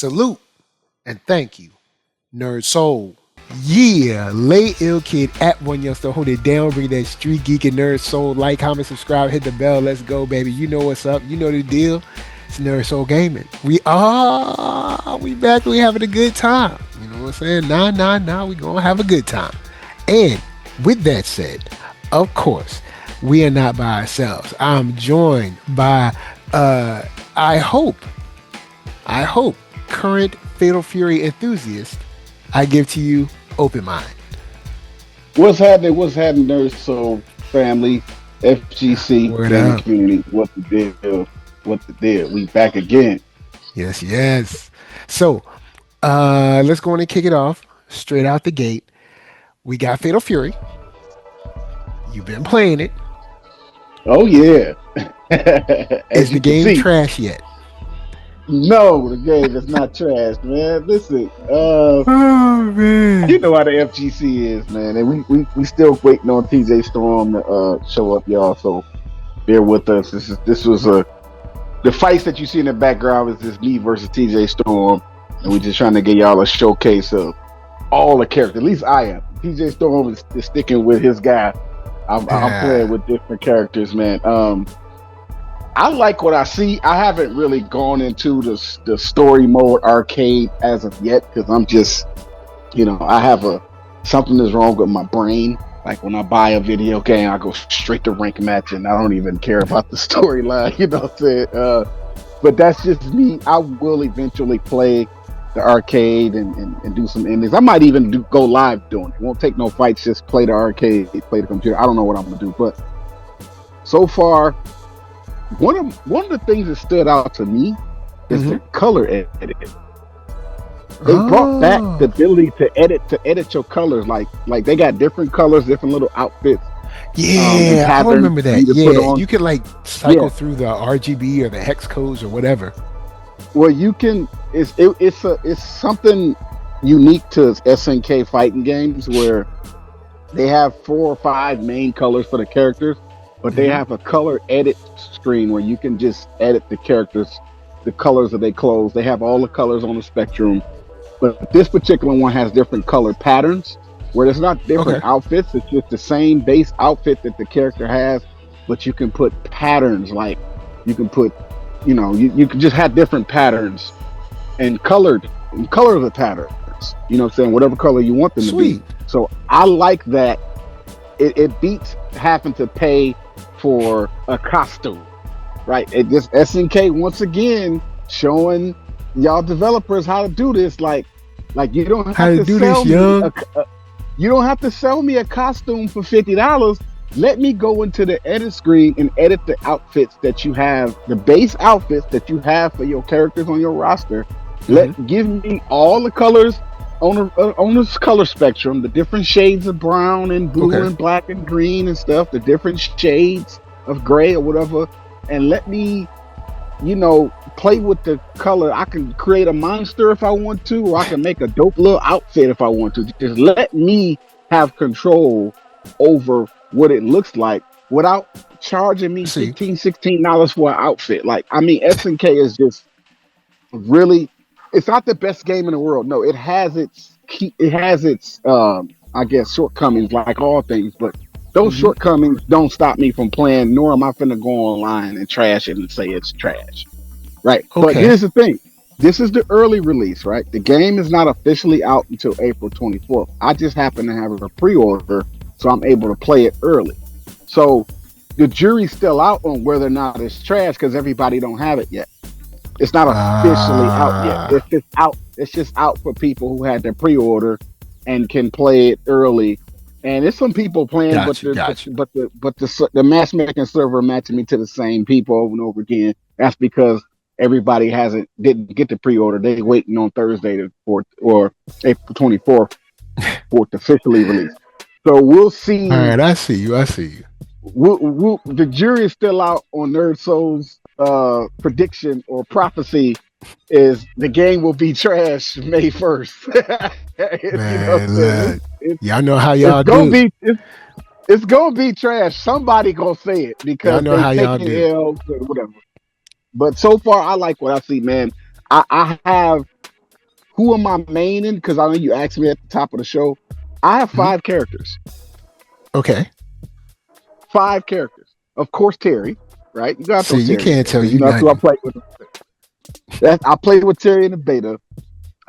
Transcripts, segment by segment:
Salute and thank you, NERDSoul. Yeah, lay ill kid at OneYoungsta. Hold it down, bring that street geek and NERDSoul. Like, comment, subscribe, hit the bell. Let's go, baby. You know what's up. You know the deal. It's NERDSoul Gaming. We back. We having a good time. You know what I'm saying? Nah. We gonna have a good time. And with that said, of course, we are not by ourselves. I'm joined by, I hope, current Fatal Fury enthusiast. I give to you Open Mind. What's happening, NERDSoul family, FGC, gaming community, what the deal, we back again. Yes. So, let's go on and kick it off, straight out the gate. We got Fatal Fury. You've been playing it. Oh, yeah. Is the game trash yet? No, the game is not trash, man. Listen, man. You know how the FGC is, man, and we still waiting on TJStorm to show up, y'all. So bear with us. This was the fights that you see in the background is just me versus TJStorm, and we're just trying to get y'all a showcase of all the characters. At least I am. TJStorm is sticking with his guy. I'm playing with different characters, man. I like what I see. I haven't really gone into the story mode arcade as of yet because I'm just, I have something is wrong with my brain. Like when I buy a video game, I go straight to rank match and I don't even care about the storyline. You know what I'm saying? But that's just me. I will eventually play the arcade and do some endings. I might even go live doing it. Won't take no fights. Just play the arcade, play the computer. I don't know what I'm gonna do, but so far. One of the things that stood out to me is the color editing. They brought back the ability to edit your colors. Like they got different colors, different little outfits. Yeah, I remember that. Yeah, you could like cycle through the RGB or the hex codes or whatever. Well, you can. It's something unique to SNK fighting games where they have 4 or 5 main colors for the characters. But they have a color edit screen where you can just edit the characters, the colors of their clothes. They have all the colors on the spectrum. But this particular one has different color patterns where it's not different outfits. It's just the same base outfit that the character has, but you can put patterns like you can put, you can just have different patterns and color the patterns. You know what I'm saying? Whatever color you want them to be. So I like that. It beats having to pay for a costume, right? It just SNK once again showing y'all developers how to do this. Like you don't have to sell me you don't have to sell me a costume for $50. Let me go into the edit screen and edit the outfits that you have, the base outfits that you have for your characters on your roster. Give me all the colors on this color spectrum, the different shades of brown and blue and black and green and stuff, the different shades of gray or whatever, and let me, play with the color. I can create a monster if I want to, or I can make a dope little outfit if I want to. Just let me have control over what it looks like without charging me $16 for an outfit. Like, I mean, SNK is just really, it's not the best game in the world. No, it has its I guess shortcomings like all things, but those shortcomings don't stop me from playing, nor am I finna go online and trash it and say it's trash. Right. But here's the thing. This is the early release, right? The game is not officially out until April 24th. I just happen to have a pre-order, so I'm able to play it early. So the jury's still out on whether or not it's trash because everybody don't have it yet. It's not officially out yet. It's just out for people who had their pre-order and can play it early. And there's some people playing, but the matchmaking server matching me to the same people over and over again. That's because everybody didn't get the pre-order. They waiting on Thursday or April 24th for it to officially release. So we'll see. All right, I see you. The jury is still out on NERDSoul's prediction or prophecy is the game will be trash May 1st. Man, y'all know how y'all do. It's gonna be trash. Somebody gonna say it because y'all know how y'all do. Whatever. But so far, I like what I see, man. I have who am I maining? Because I know you asked me at the top of the show. I have Mhm. 5 characters. Okay. 5 characters. Of course, Terry. Right? You got to throw See, you Terry in can't there tell because you that's who I nothing. played with. I played with Terry in the beta.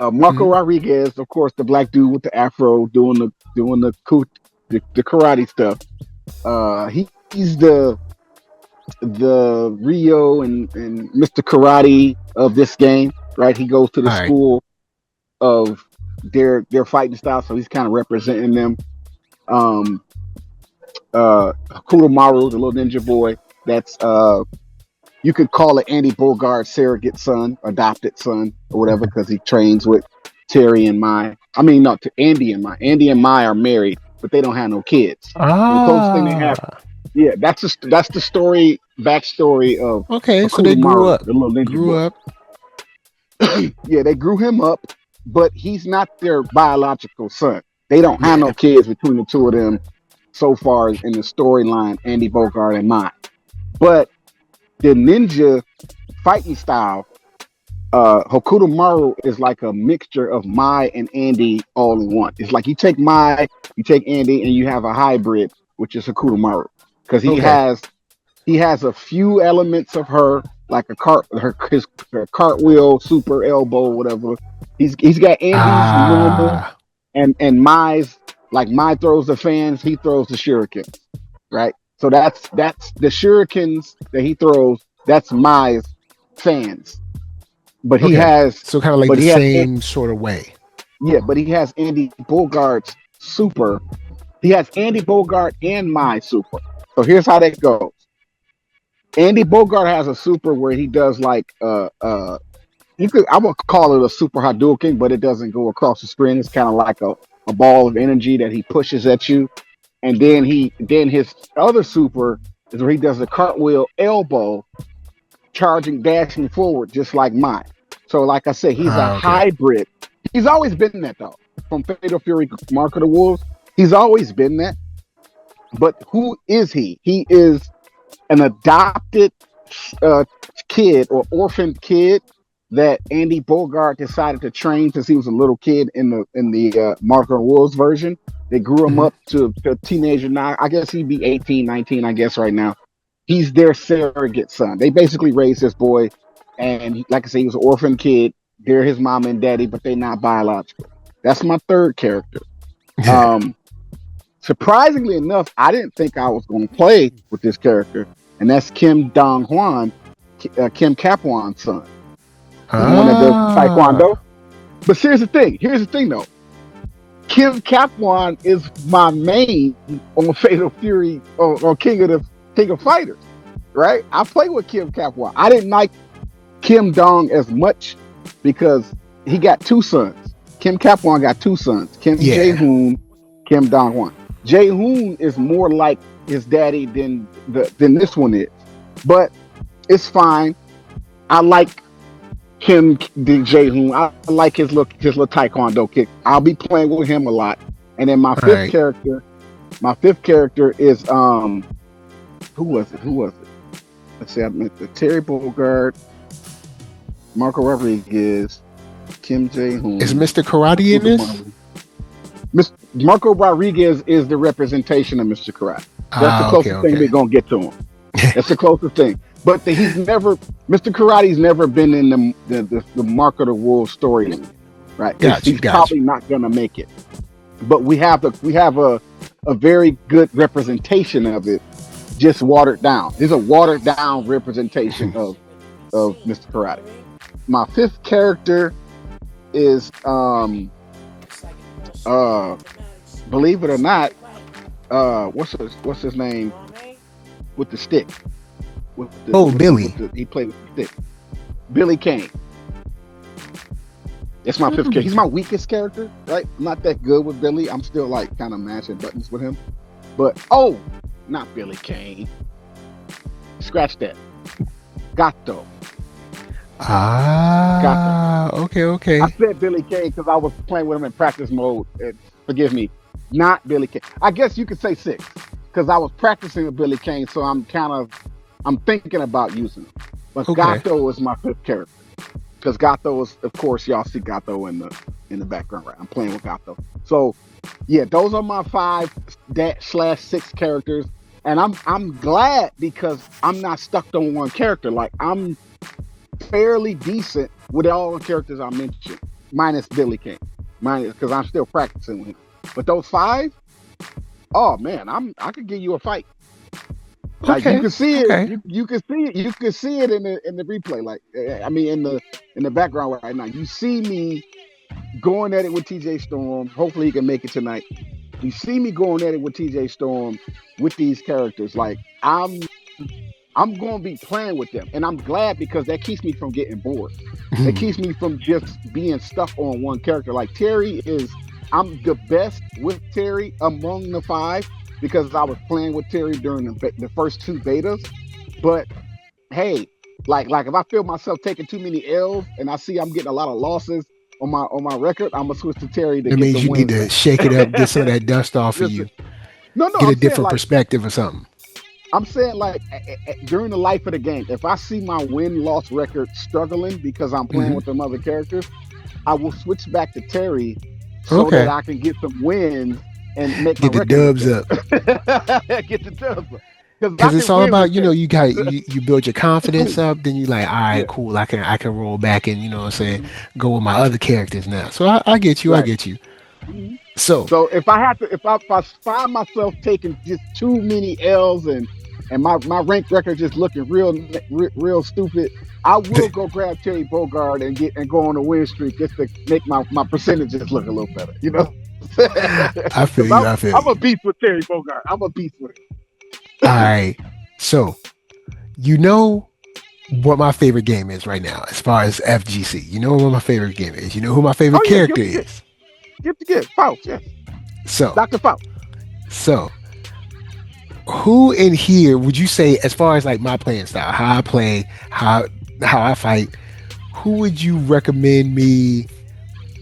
Marco Mhm. Rodriguez, of course, the black dude with the afro doing the karate stuff. He's the Rio and Mr. Karate of this game, right? He goes to the All right. school of their fighting style, so he's kind of representing them. Um, Kuromaru, the little ninja boy, that's you could call it Andy Bogart's surrogate son, adopted son, or whatever, because he trains with Terry and Mai. I mean, no, to Andy and Mai. Andy and Mai are married, but they don't have no kids. So the closest thing they have, Ah. yeah, that's the story backstory of Okay. So they grew Akudomaru, up. the little ninja Grew boy. up. Yeah, they grew him up, but he's not their biological son. They don't have Yeah. no kids between the two of them so far in the storyline, Andy Bogart and Mai. But the ninja fighting style, Hokuto Maru is like a mixture of Mai and Andy all in one. It's like you take Mai, you take Andy, and you have a hybrid, which is Hokuto Maru, because Okay. he has a few elements of her, like her cartwheel, super elbow, whatever. He's got Andy's normal Ah. and Mai's, like Mai throws the fans, he throws the shurikens, right? So that's the shurikens that he throws. That's Mai's fans, but he Okay. has So kind of like but the he has same sort of way. yeah, but he has Andy Bogart's super. He has Andy Bogart and Mai super. So here's how that goes. Andy Bogart has a super where he does like I would call it a super Hadouken, but it doesn't go across the screen. It's kind of like a ball of energy that he pushes at you. And then his other super is where he does a cartwheel elbow, charging, dashing forward, just like mine. So, like I said, he's a Ah. Okay. hybrid. He's always been that though. From Fatal Fury, Mark of the Wolves, he's always been that. But who is he? He is an adopted uh, kid or orphaned kid that Andy Bogart decided to train since he was a little kid in the Mark of the Wolves version. They grew him Mhm. up to a teenager now. I guess he'd be 18, 19, I guess, right now. He's their surrogate son. They basically raised this boy, and like I said, he was an orphan kid. They're his mom and daddy, but they're not biological. That's my third character. Yeah. Um, Surprisingly enough, I didn't think I was going to play with this character, and that's Kim Dong Hwan, Kim Kapwan's son, the one that does Taekwondo. Ah. But here's the thing. Here's the thing, though. Kim Kapwan is my main on Fatal Fury or King of Fighters, right? I play with Kim Kapwan. I didn't like Kim Dong as much because he got 2 sons. Kim Kapwan got 2 sons, Kim Jae Yeah. Hoon, Kim Dong Hwan. Jae Hoon is more like his daddy than this one is, but it's fine. I like Kim Jae Hoon. I like his little taekwondo kick. I'll be playing with him a lot. And then All right. my fifth character is who was it? Who was it? Let's see, I meant the Terry Bogard, Marco Rodriguez, Kim Jae Is Hoon, Mr. Karate in this? Marco Rodriguez is the representation of Mr. Karate. That's the Ah. Okay. closest thing we're Okay. gonna get to him. That's the closest thing. But he's never Mr. Karate's never been in the Mark of the Wolves storyline, right? Got you. He's Got you. probably not gonna make it. But we have a very good representation of it, just watered down. There's a watered down representation of Mr. Karate. My fifth character is uh believe it or not, what's his name with the stick? Oh, Billy. He played with the stick. Billy Kane. That's my fifth character. He's my weakest character, right? I'm not that good with Billy. I'm still like kind of mashing buttons with him. But not Billy Kane. Scratch that. Gato. Ah. Okay. Okay. I said Billy Kane because I was playing with him in practice mode. Forgive me. Not Billy Kane. I guess you could say 6 because I was practicing with Billy Kane, so I'm thinking about using him. But Okay. Gato is my fifth character. because Gato is, of course, y'all see Gato in the background, right? I'm playing with Gato. So yeah, those are my 5/6 characters, and I'm glad because I'm not stuck on one character. Like I'm fairly decent with all the characters I mentioned, minus Billy King, minus because I'm still practicing with him. But those 5, oh man, I could give you a fight. Like you Okay. can see it, Okay. you can see it, you can see it in the replay. Like I mean, in the background right now, you see me going at it with TJStorm. Hopefully, he can make it tonight. You see me going at it with TJStorm with these characters. Like I'm going to be playing with them, and I'm glad because that keeps me from getting bored. It keeps me from just being stuck on one character. Like Terry is, I'm the best with Terry among the 5 because I was playing with Terry during the first 2 betas. But hey, like if I feel myself taking too many L's and I see I'm getting a lot of losses on my record, I'm gonna switch to Terry to That get the means you need wins to back. shake it up, get some of that dust off of Listen, you, no, get a different perspective or something. I'm saying like during the life of the game, if I see my win-loss record struggling because I'm playing with them other characters, I will switch back to Terry so that Okay. I can get some wins and make my Get the record look dubs better. up. Get the dubs up. Because I Because it's can all win about, with Terry. you build your confidence up, then you like, all right, Yeah. cool, I can roll back and, what I'm saying, go with my other characters now. So I get you, I Right. get you. Mhm. So So if I have to, if I find myself taking just too many L's and my rank record just looking real stupid, I will go grab Terry Bogard and go on a win streak just to make my percentages look a little better. You know, I feel because you, I feel I'm a you. beast with Terry Bogard. I'm a beast with All him. right. So you know what my favorite game is right now, as far as FGC. You know what my favorite game is. You know who my favorite Oh yeah, character is. get Faust. Yes, So, Doctor Faust. so who in here would you say, as far as like my playing style, how I play, how I fight, who would you recommend me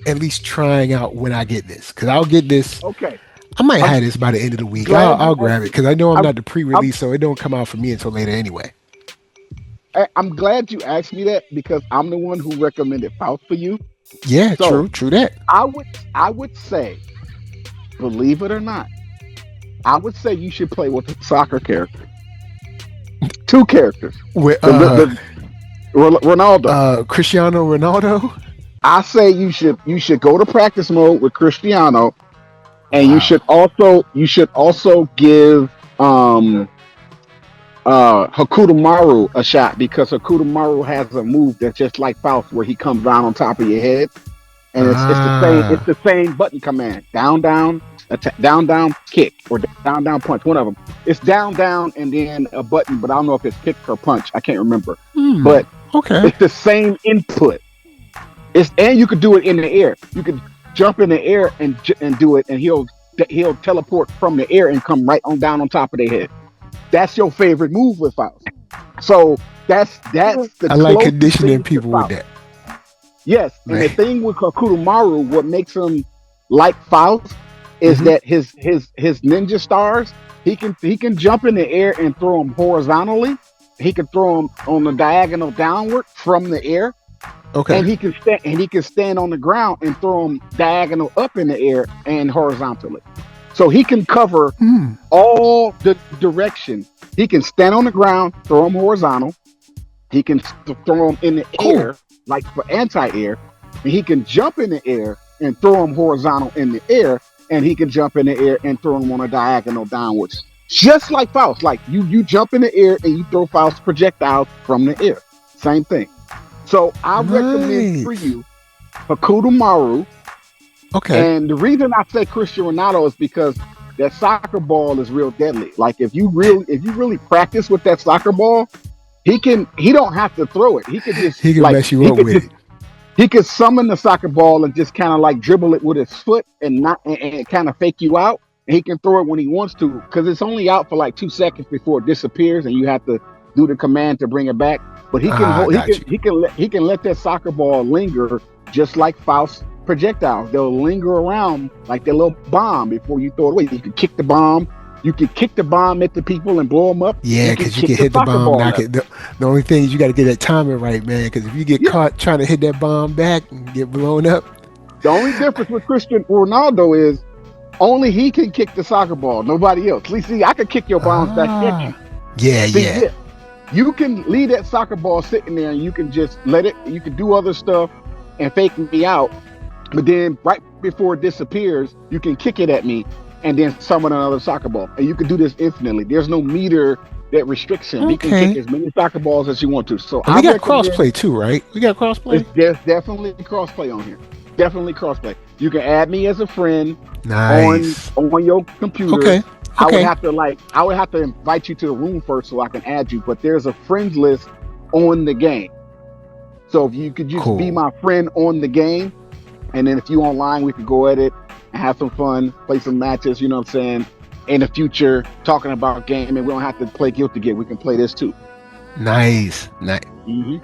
at least trying out when I get this? Because I'll get this. Okay, I might I'm have this by the end of the week. I'll, glad you I'll asked grab it me. because I know I'm I'm not the I'm pre-release, so it don't come out for me until later anyway. I'm glad you asked me that because I'm the one who recommended Faust for you. Yeah, So true that. I would say, believe it or not, I would say you should play with a soccer character. 2 characters. With The Ronaldo. Cristiano Ronaldo. I say you should go to practice mode with Cristiano, and Wow. you should also give um Hakuto Maru a shot because Hakuto Maru has a move that's just like Faust where he comes down on top of your head. And it's Ah. the same button command: down down attack, down down kick, or down down punch, one of them. It's down down and then a button, but I don't know if it's kick or punch, I can't remember, Hmm. but Okay. it's the same input. And you could do it in the air. You could jump in the air and do it, and he'll teleport from the air and come right on down on top of their head. That's your favorite move with Faust. So that's the I like closest conditioning thing to people with Faust. that. Yes, and the Right. thing with Kakurumaru, what makes him like Faust is Hmm. that his ninja stars, he can jump in the air and throw them horizontally. He can throw them on the diagonal downward from the air, Okay. and he can stand on the ground and throw them diagonal up in the air and horizontally. So he can cover Hmm. all the directions. He can stand on the ground, throw them horizontal. He can throw them in the Cool. air, like for anti-air, and he can jump in the air and throw them horizontal in the air, and he can jump in the air and throw them on a diagonal downwards, just like Faust. Like you jump in the air and you throw Faust projectiles from the air. Same thing. So I recommend for Nice. you Hakuto Maru, Okay. and the reason I say Cristiano Ronaldo is because that soccer ball is real deadly. Like if you really practice with that soccer ball, he don't have to throw it. He could just He can like mess you he up could with just it. he could summon the soccer ball and just kind of like dribble it with his foot and not and kind of fake you out. And he can throw it when he wants to because it's only out for like 2 seconds before it disappears, and you have to do the command to bring it back. But he can Ah, I hold, got you. he can let that soccer ball linger just like Faust projectiles. They'll linger around like their little bomb before you throw it away. You can kick the bomb, You can kick the bomb at the people and blow them up. Yeah, You can because you kick can the hit the soccer bomb, ball knock at it. The only thing is you got to get that timing right, man. Because if you get yeah. caught trying to hit that bomb back and get blown up, The only difference with Cristiano Ronaldo is only he can kick the soccer ball. Nobody else. See, I can kick your bombs back at you. Yeah, See, yeah. yeah, you can leave that soccer ball sitting there and you can just let it. You can do other stuff and fake me out. But then right before it disappears, you can kick it at me and then summon another soccer ball. And you can do this infinitely. There's no meter that restricts him. He can kick Okay. as many soccer balls as you want to. So And I we got recommend crossplay too, right? We got crossplay. there's definitely crossplay on here. Definitely crossplay. You can add me as a friend Nice. on your computer. Okay. I would Okay. have to invite you to the room first so I can add you. But there's a friends list on the game. So if you could just be Cool. my friend on the game, and then if you online, we could go at it and have some fun, play some matches. You know what I'm saying? In the future, talking about game, and we don't have to play Guilty Gear. We can play this too. Nice. Nice. Mm-hmm.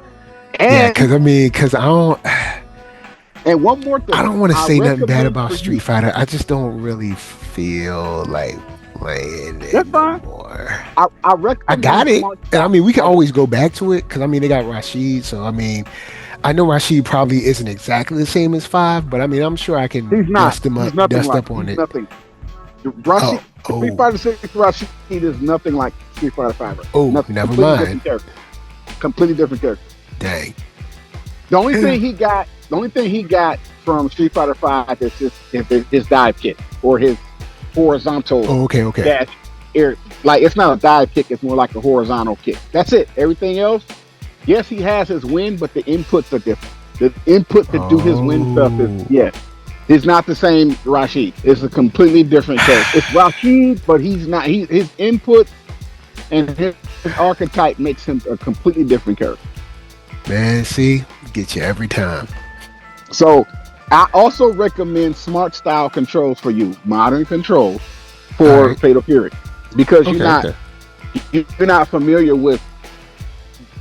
Yeah, And because I don't. and one more thing, I don't want to I say nothing bad recommend about for Street you. Fighter. I just don't really feel like playing it That's no fine. more. I I recommend got it, Smart and I Style. mean we can always go back to it because I mean they got Rashid, so I mean I know Rashid probably isn't exactly the same as five, but I mean I'm sure I can He's not. dust him He's up, nothing dust like. up on He's it. nothing. Rashid, Oh, Street oh, Fighter 6 Rashid is nothing like Street Fighter 5. oh, Nothing. never Completely mind. different character. Completely different character. Dang. The only thing he got from Street Fighter 5 is his dive kick or his horizontal Oh, okay, okay. dash air. Like it's not a dive kick, it's more like a horizontal kick. That's it. Everything else, yes, he has his win, but the inputs are different. The input to do his win stuff is Oh, yeah. It's not the same Rashid. It's a completely different character. It's Rashid, but he's not. His input and his archetype makes him a completely different character. man, see, get you every time. So I also recommend smart style controls for you, modern controls All for right. Fatal Fury, because Okay, okay. you're not familiar with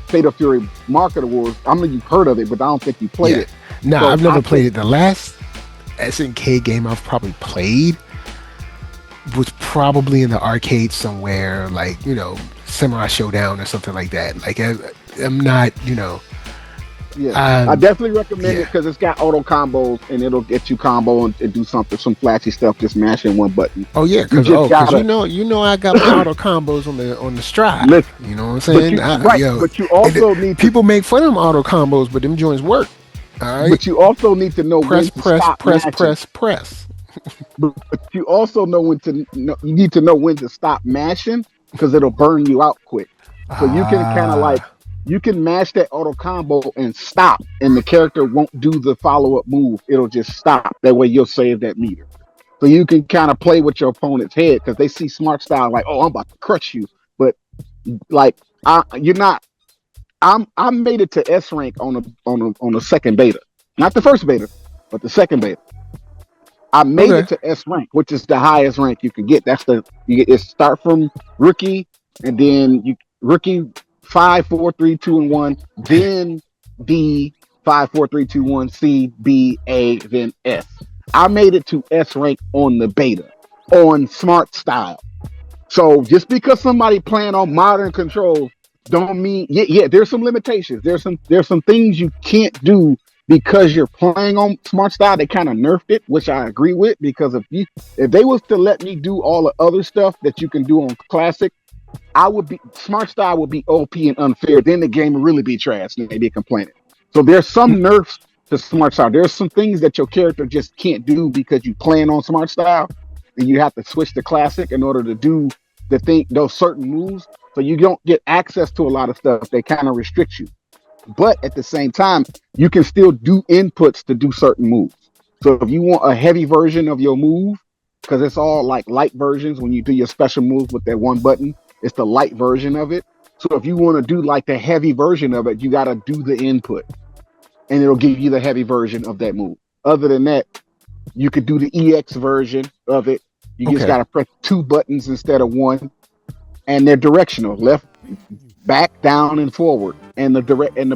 Fatal Fury Market Awards. I mean, you've heard of it, but I don't think you played Yeah. it. Nah, So I've I never think played it. The last SNK game I've probably played was probably in the arcade somewhere, like Samurai Showdown or something like that. Like I'm not, yeah, I um, definitely recommend it yeah. because it's got auto combos and it'll get you combo and do some flashy stuff just mashing one button. Oh yeah, You cause just oh, cause gotta I got my auto combos on the stride. listen, You know what I'm but saying? you right, but you And also need to people make fun of them auto combos, but them joints work. All right, but you also need to know when press, to press, stop press, matching. press, press. But you also know you need to know when to stop mashing because it'll burn you out quick. So you can kind of like Ah, you can mash that auto combo and stop, and the character won't do the follow up move. It'll just stop. That way you'll save that meter. So you can kind of play with your opponent's head because they see smart style like, oh, I'm about to crush you, but like you're not. I made it to S rank on the second beta, not the first beta, but the second beta. I made okay. it to S rank, which is the highest rank you can get. That's it start from rookie, and then you rookie 5, 4, 3, 2, and 1, then B 5, 4, 3, 2, 1, C B A then S. I made it to S rank on the beta on smart style. So just because somebody playing on modern controls don't mean yeah, there's some limitations. There's some things you can't do because you're playing on smart style. They kind of nerfed it, which I agree with because if they was to let me do all the other stuff that you can do on classic, I would be smart style would be OP and unfair. Then the game would really be trash and they'd be complaining. So there's some nerfs to smart style. There's some things that your character just can't do because you playing on smart style and you have to switch to classic in order to do those certain moves. So you don't get access to a lot of stuff. They kind of restrict you. But at the same time, you can still do inputs to do certain moves. So if you want a heavy version of your move, because it's all like light versions when you do your special move with that one button, it's the light version of it. So if you want to do like the heavy version of it, you got to do the input and it'll give you the heavy version of that move. Other than that, you could do the EX version of it. You just got Okay. to press two buttons instead of one, and they're directional, left, back, down, and forward, and the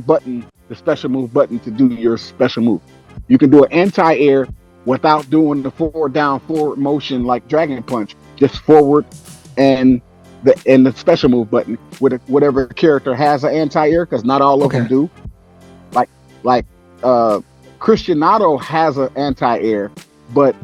button, the special move button to do your special move. You can do an anti-air without doing the forward down forward motion like Dragon Punch. Just forward, and the special move button with whatever character has an anti-air, because not all of them Okay. do. Like like Cristiano has an anti-air, but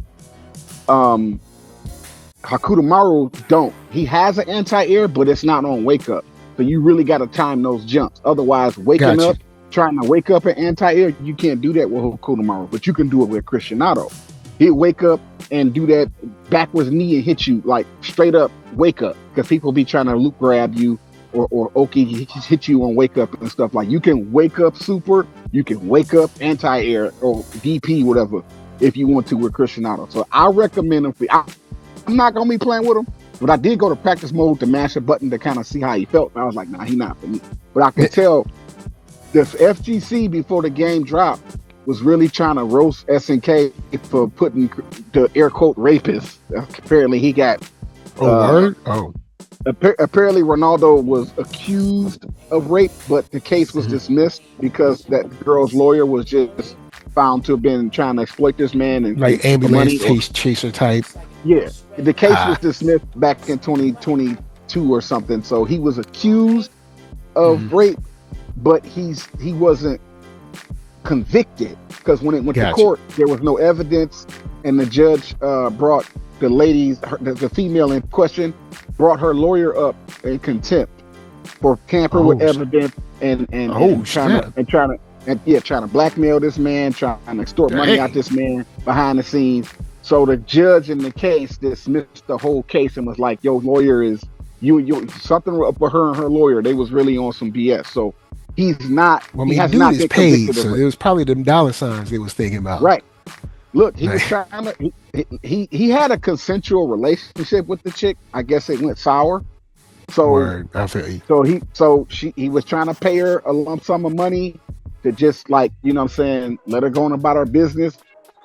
Hakuto don't. He has an anti-air, but it's not on wake up. So you really got to time those jumps. Otherwise, waking Gotcha. up, trying to wake up an anti-air, you can't do that with Hakuto, but you can do it with Cristiano. He'd wake up and do that backwards knee and hit you like straight up wake up, because people be trying to loop grab you or Oki hit you on wake up and stuff. Like, you can wake up super, you can wake up anti-air or DP, whatever, if you want to with Cristiano. So I recommend him. I'm not gonna be playing with him, but I did go to practice mode to mash a button to kind of see how he felt. And I was like, nah, he's not for me. But I could tell the FGC before the game dropped was really trying to roast SNK for putting the air quote rapist. Apparently he got Word? Oh. apparently Ronaldo was accused of rape, but the case was dismissed because that girl's lawyer was just found to have been trying to exploit this man and Like for ambulance money. chaser type. Yeah, the case was dismissed back in 2022 or something. So he was accused of rape, but he wasn't convicted, because when it went to court, there was no evidence, and the judge brought the the female in question, brought her lawyer up in contempt for tampering with evidence and trying to blackmail this man, trying to extort money out this man behind the scenes. So the judge in the case dismissed the whole case and was like, "Your lawyer is you something up with her and her lawyer. They was really on some BS." So he's not. Well, I mean, he has dude not is been paid, convicted so of it it. was probably them dollar signs they was thinking about. Right. Look, he was trying to. He had a consensual relationship with the chick. I guess it went sour. So Word, I feel you. he was trying to pay her a lump sum of money to just, like, you know what I'm saying, let her go on about her business,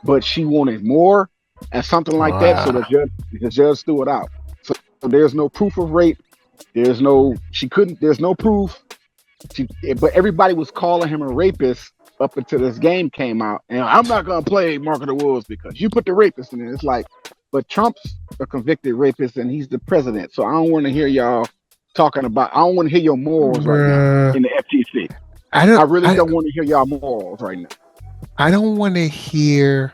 but she wanted more and something like that. So the judge threw it out. So there's no proof of rape. There's no proof. But everybody was calling him a rapist up until this game came out. And I'm not gonna play Mark of the Wolves because you put the rapist in it. It's like, but Trump's a convicted rapist and he's the president. So I don't want to hear y'all talking about. I don't want to hear your morals right now in the FTC. I really don't want to hear y'all morals right now. I don't want to hear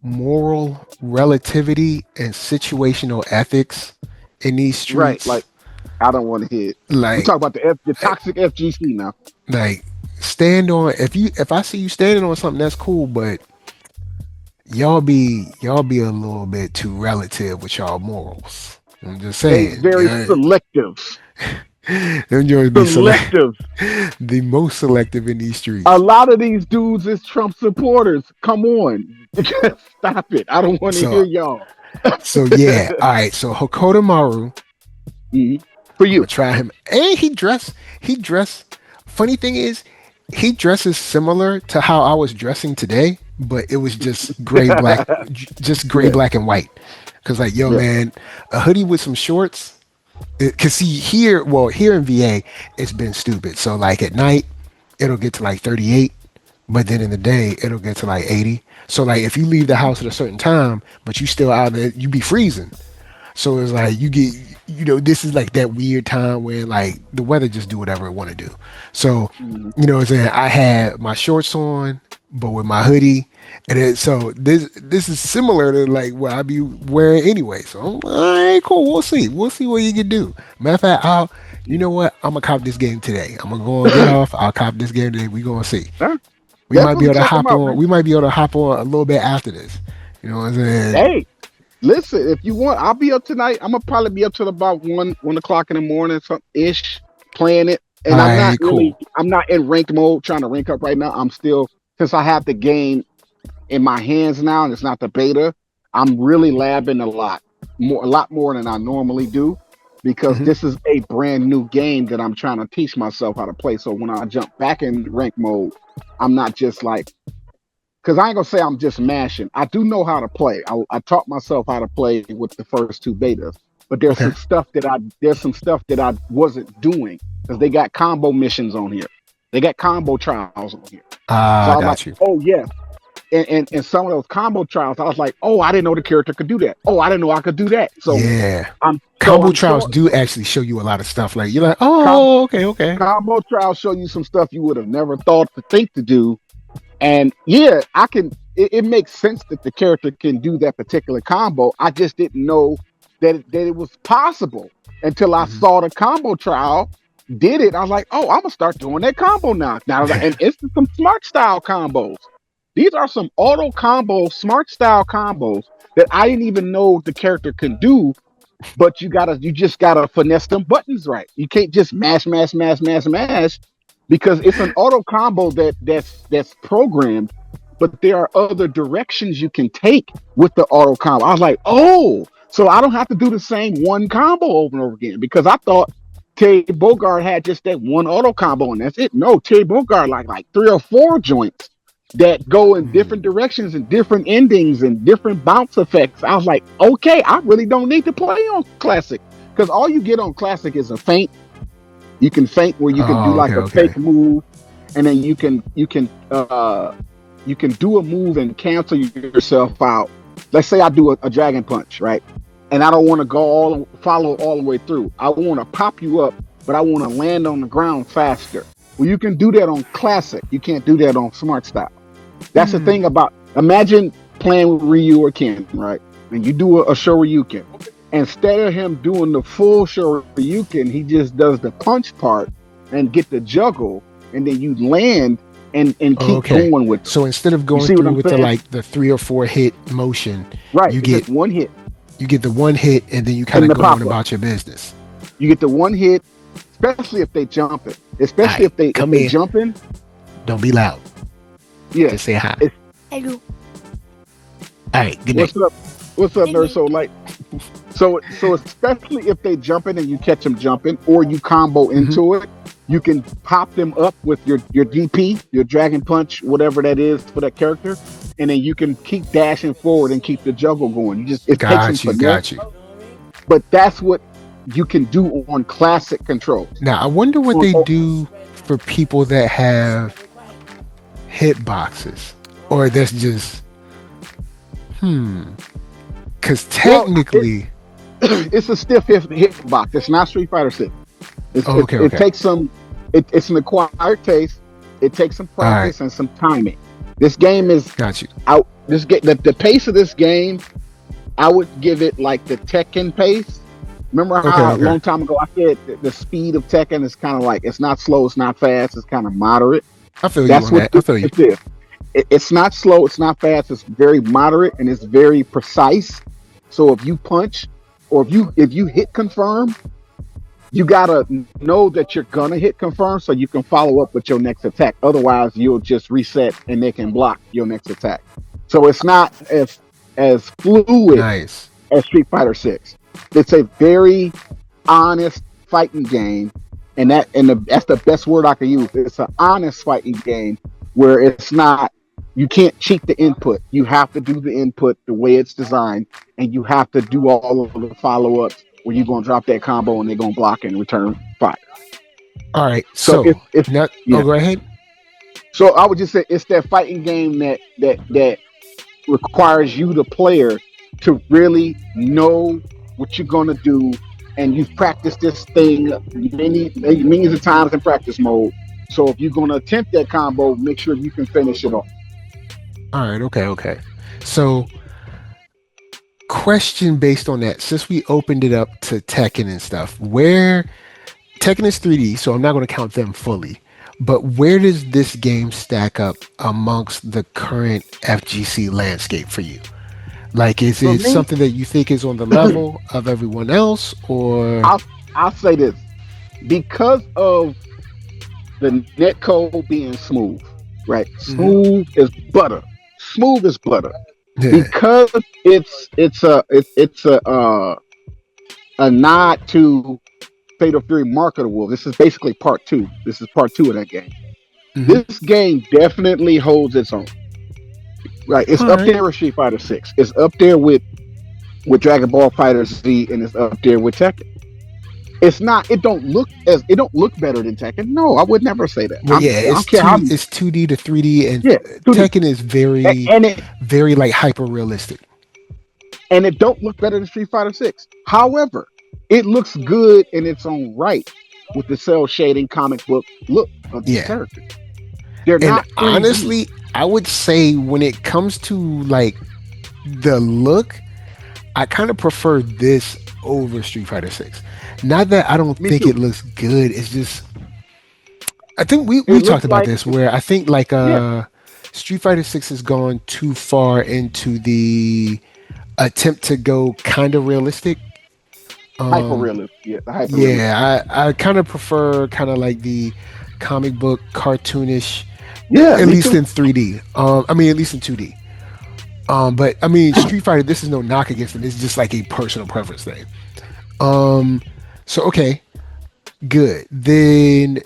moral relativity and situational ethics in these streets. Right, like, I don't want to hear it. Like, we talk about the toxic FGC now. Like, stand on, if I see you standing on something, that's cool, but y'all be a little bit too relative with y'all morals. I'm just saying. It's very selective. Them joints be selective. The most selective in these streets. A lot of these dudes is Trump supporters. Come on. Stop it. I don't want to hear y'all. So yeah. All right. So Hokoto Maru. For you. Try him. And he dressed. Funny thing is, he dresses similar to how I was dressing today, but it was just gray, black, black and white. Cause like, yo, man, a hoodie with some shorts. Cause see here in VA, it's been stupid. So like at night, it'll get to like 38, but then in the day, it'll get to like 80. So like if you leave the house at a certain time, but you still out there, you be freezing. So it's like you get, this is like that weird time where like the weather just do whatever it want to do. So, you know what I'm saying? I had my shorts on, but with my hoodie. And so this is similar to like what I be wearing anyway. So I'm like, all right, cool. We'll see what you can do. Matter of fact, you know what? I'm gonna cop this game today. I'm gonna go and get off. I'll cop this game today. We gonna see. We might be able to hop on. We might be able to hop on a little bit after this. You know what I'm saying? Hey, listen, if you want, I'll be up tonight. I'm gonna probably be up till about 1 o'clock in the morning, some ish, playing it. And I'm not in ranked mode trying to rank up right now. I'm still, since I have the game in my hands now and it's not the beta, I'm really labbing a lot more than I normally do, because this is a brand new game that I'm trying to teach myself how to play. So when I jump back in rank mode, I'm not just like, because I ain't gonna say I'm just mashing. I do know how to play. I taught myself how to play with the first 2 betas, but there's some stuff that I wasn't doing, because they got combo missions on here. They got combo trials on here. So I got you. Oh yeah. and some of those combo trials, I was like, oh, I didn't know the character could do that. Oh, I didn't know I could do that. So Yeah. I'm so Combo I'm trials sure do actually show you a lot of stuff. Like you're like, combo oh, okay, okay. combo trials show you some stuff you would have never thought to think to do. And yeah, I can. It makes sense that the character can do that particular combo. I just didn't know that it was possible until I Hmm. saw the combo trial. Did it? I was like, oh, I'm gonna start doing that combo now. And it's some smart style combos. These are some auto combo, smart style combos that I didn't even know the character can do. But you just gotta finesse them buttons right. You can't just mash, mash, mash, mash, mash, because it's an auto combo that's programmed. But there are other directions you can take with the auto combo. I was like, oh, so I don't have to do the same one combo over and over again, because I thought Terry Bogard had just that one auto combo and that's it. No, Terry Bogard like 3 or 4 joints that go in different directions and different endings and different bounce effects. I was like, okay, I really don't need to play on classic, because all you get on classic is a feint. You can feint where you can do Oh, like okay, a okay. fake move, and then you can do a move and cancel yourself out. Let's say I do a dragon punch, right? And I don't want to follow all the way through. I want to pop you up, but I want to land on the ground faster. Well, you can do that on classic. You can't do that on smart style. That's the Hmm. thing about, imagine playing with Ryu or Ken, right? And you do a Shoryuken. Instead of him doing the full Shoryuken, he just does the punch part and get the juggle, and then you land and keep Okay. going with it. So instead of You going see what through I'm with the saying? like the 3 or 4 hit motion, Right. you It's just get one hit you get the one hit and then you kind and of the go on pop up. about your business. You get the one hit, especially if they jump it. All Especially right, if come they in. jump in. Don't be loud. Yeah. Just say hi. It's, Hello. All right, good night. what's up? What's up, Good nerd? night. So like, so especially if they jump in and you catch them jumping, or you combo Hmm. into it, you can pop them up with your DP, your Dragon Punch, whatever that is for that character, and then you can keep dashing forward and keep the juggle going. It takes some Got you, finesse, got you. but that's what you can do on classic controls. Now I wonder what On, they on- do for people that have hitboxes, or that's just because well, technically, it's a stiff hit box. It's not Street Fighter 6. oh, okay, It okay, takes some. It's an acquired taste. It takes some all right, practice and some timing. This game is got you. out. The pace of this game, I would give it like the Tekken pace. Remember Okay, how a okay, long time ago I said the speed of Tekken is kind of like, it's not slow, it's not fast, it's kind of moderate. I feel you That's on what that. I feel you. it is. It's not slow, it's not fast, it's very moderate and it's very precise. So if you punch, or if you hit confirm, you gotta know that you're gonna hit confirm so you can follow up with your next attack. Otherwise, you'll just reset and they can block your next attack. So it's not as fluid Nice. as Street Fighter 6. It's a very honest fighting game, and that's the best word I can use. It's an honest fighting game where it's not, you can't cheat the input. You have to do the input the way it's designed, and you have to do all of the follow ups where you're gonna drop that combo and they're gonna block and return fire. All right. So So it's now, yeah. oh, go ahead. So I would just say it's that fighting game that requires you, the player, to really know what you're gonna do, and you've practiced this thing millions of times in practice mode. So if you're gonna attempt that combo, make sure you can finish it off. All right. Okay. Okay. So, question based on that, since we opened it up to Tekken and stuff, where Tekken is 3D, so I'm not going to count them fully. But where does this game stack up amongst the current FGC landscape for you? Like, is For it me, something that you think is on the level of everyone else, or I'll I'll say this, because of the netcode being smooth, right? Mhm. Smooth is butter. Smooth is butter. yeah? Because it's a nod to Fatal Fury Mark of the Wolf. This is basically part two. This is part two of that game. Mhm. This game definitely holds its own. Right, it's All up right. there with Street Fighter Six. It's up there with Dragon Ball Fighter Z, and it's up there with Tekken. It's not. It don't look better than Tekken. No, I would never say that. Well, yeah, I don't care how. it's 2D to 3D, and Yeah, 2D, Tekken is very, and it very like hyper realistic. don't look better than Street Fighter Six. However, it looks good in its own right with the cell shading comic book look of these Yeah, characters. They're and not 3D. honestly, I would say when it comes to like the look, I kind of prefer this over Street Fighter Six. Not that I don't Me think too. it looks good. It's just I think we It talked looks about like this where I think like yeah, Street Fighter Six has gone too far into the attempt to go kind of realistic. hyper Um, realism. Yeah, the hyper realism. yeah, I kind of prefer kind of like the comic book cartoonish, Yeah, at me least too. in 3D. I mean, at least in 2D. But I mean, Street Fighter. This is no knock against it. It's just like a personal preference thing. Um, so okay, good. Then,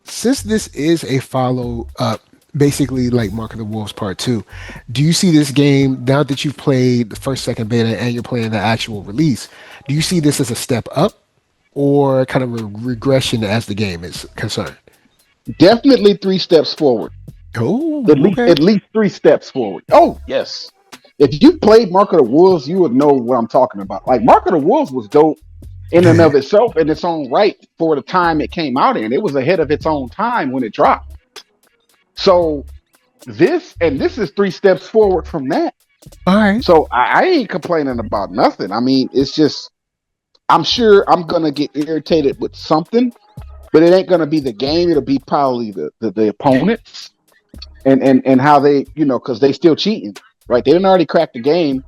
since this is a follow up, basically like Mark of the Wolves Part Two, do you see this game now that you've played the first, second beta, and you're playing the actual release? Do you see this as a step up or kind of a regression as the game is concerned? Definitely 3 steps forward. Oh, okay. At least 3 steps forward. Oh yes. If you played Mark of the Wolves, you would know what I'm talking about. Like Mark of the Wolves was dope in and of itself in its own right for the time it came out in. It was ahead of its own time when it dropped. So this is 3 steps forward from that. All right. So I ain't complaining about nothing. I mean, it's just I'm sure I'm gonna get irritated with something, but it ain't gonna be the game. It'll be probably the opponents and how they because they still cheating, right? They didn't already crack the game,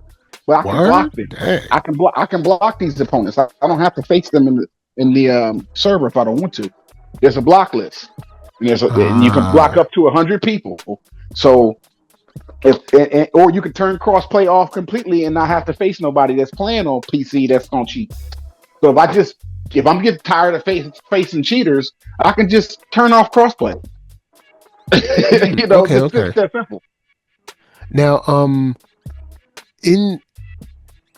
but I can block Word? them. Dang. I can block these opponents. I don't have to face them in the server if I don't want to. There's a block list, and and you can block Ah, up to 100 people. So if or you can turn crossplay off completely and not have to face nobody that's playing on PC that's gonna cheat. So if I'm getting tired of facing cheaters, I can just turn off crossplay. okay, Just okay. it's that simple. Now, in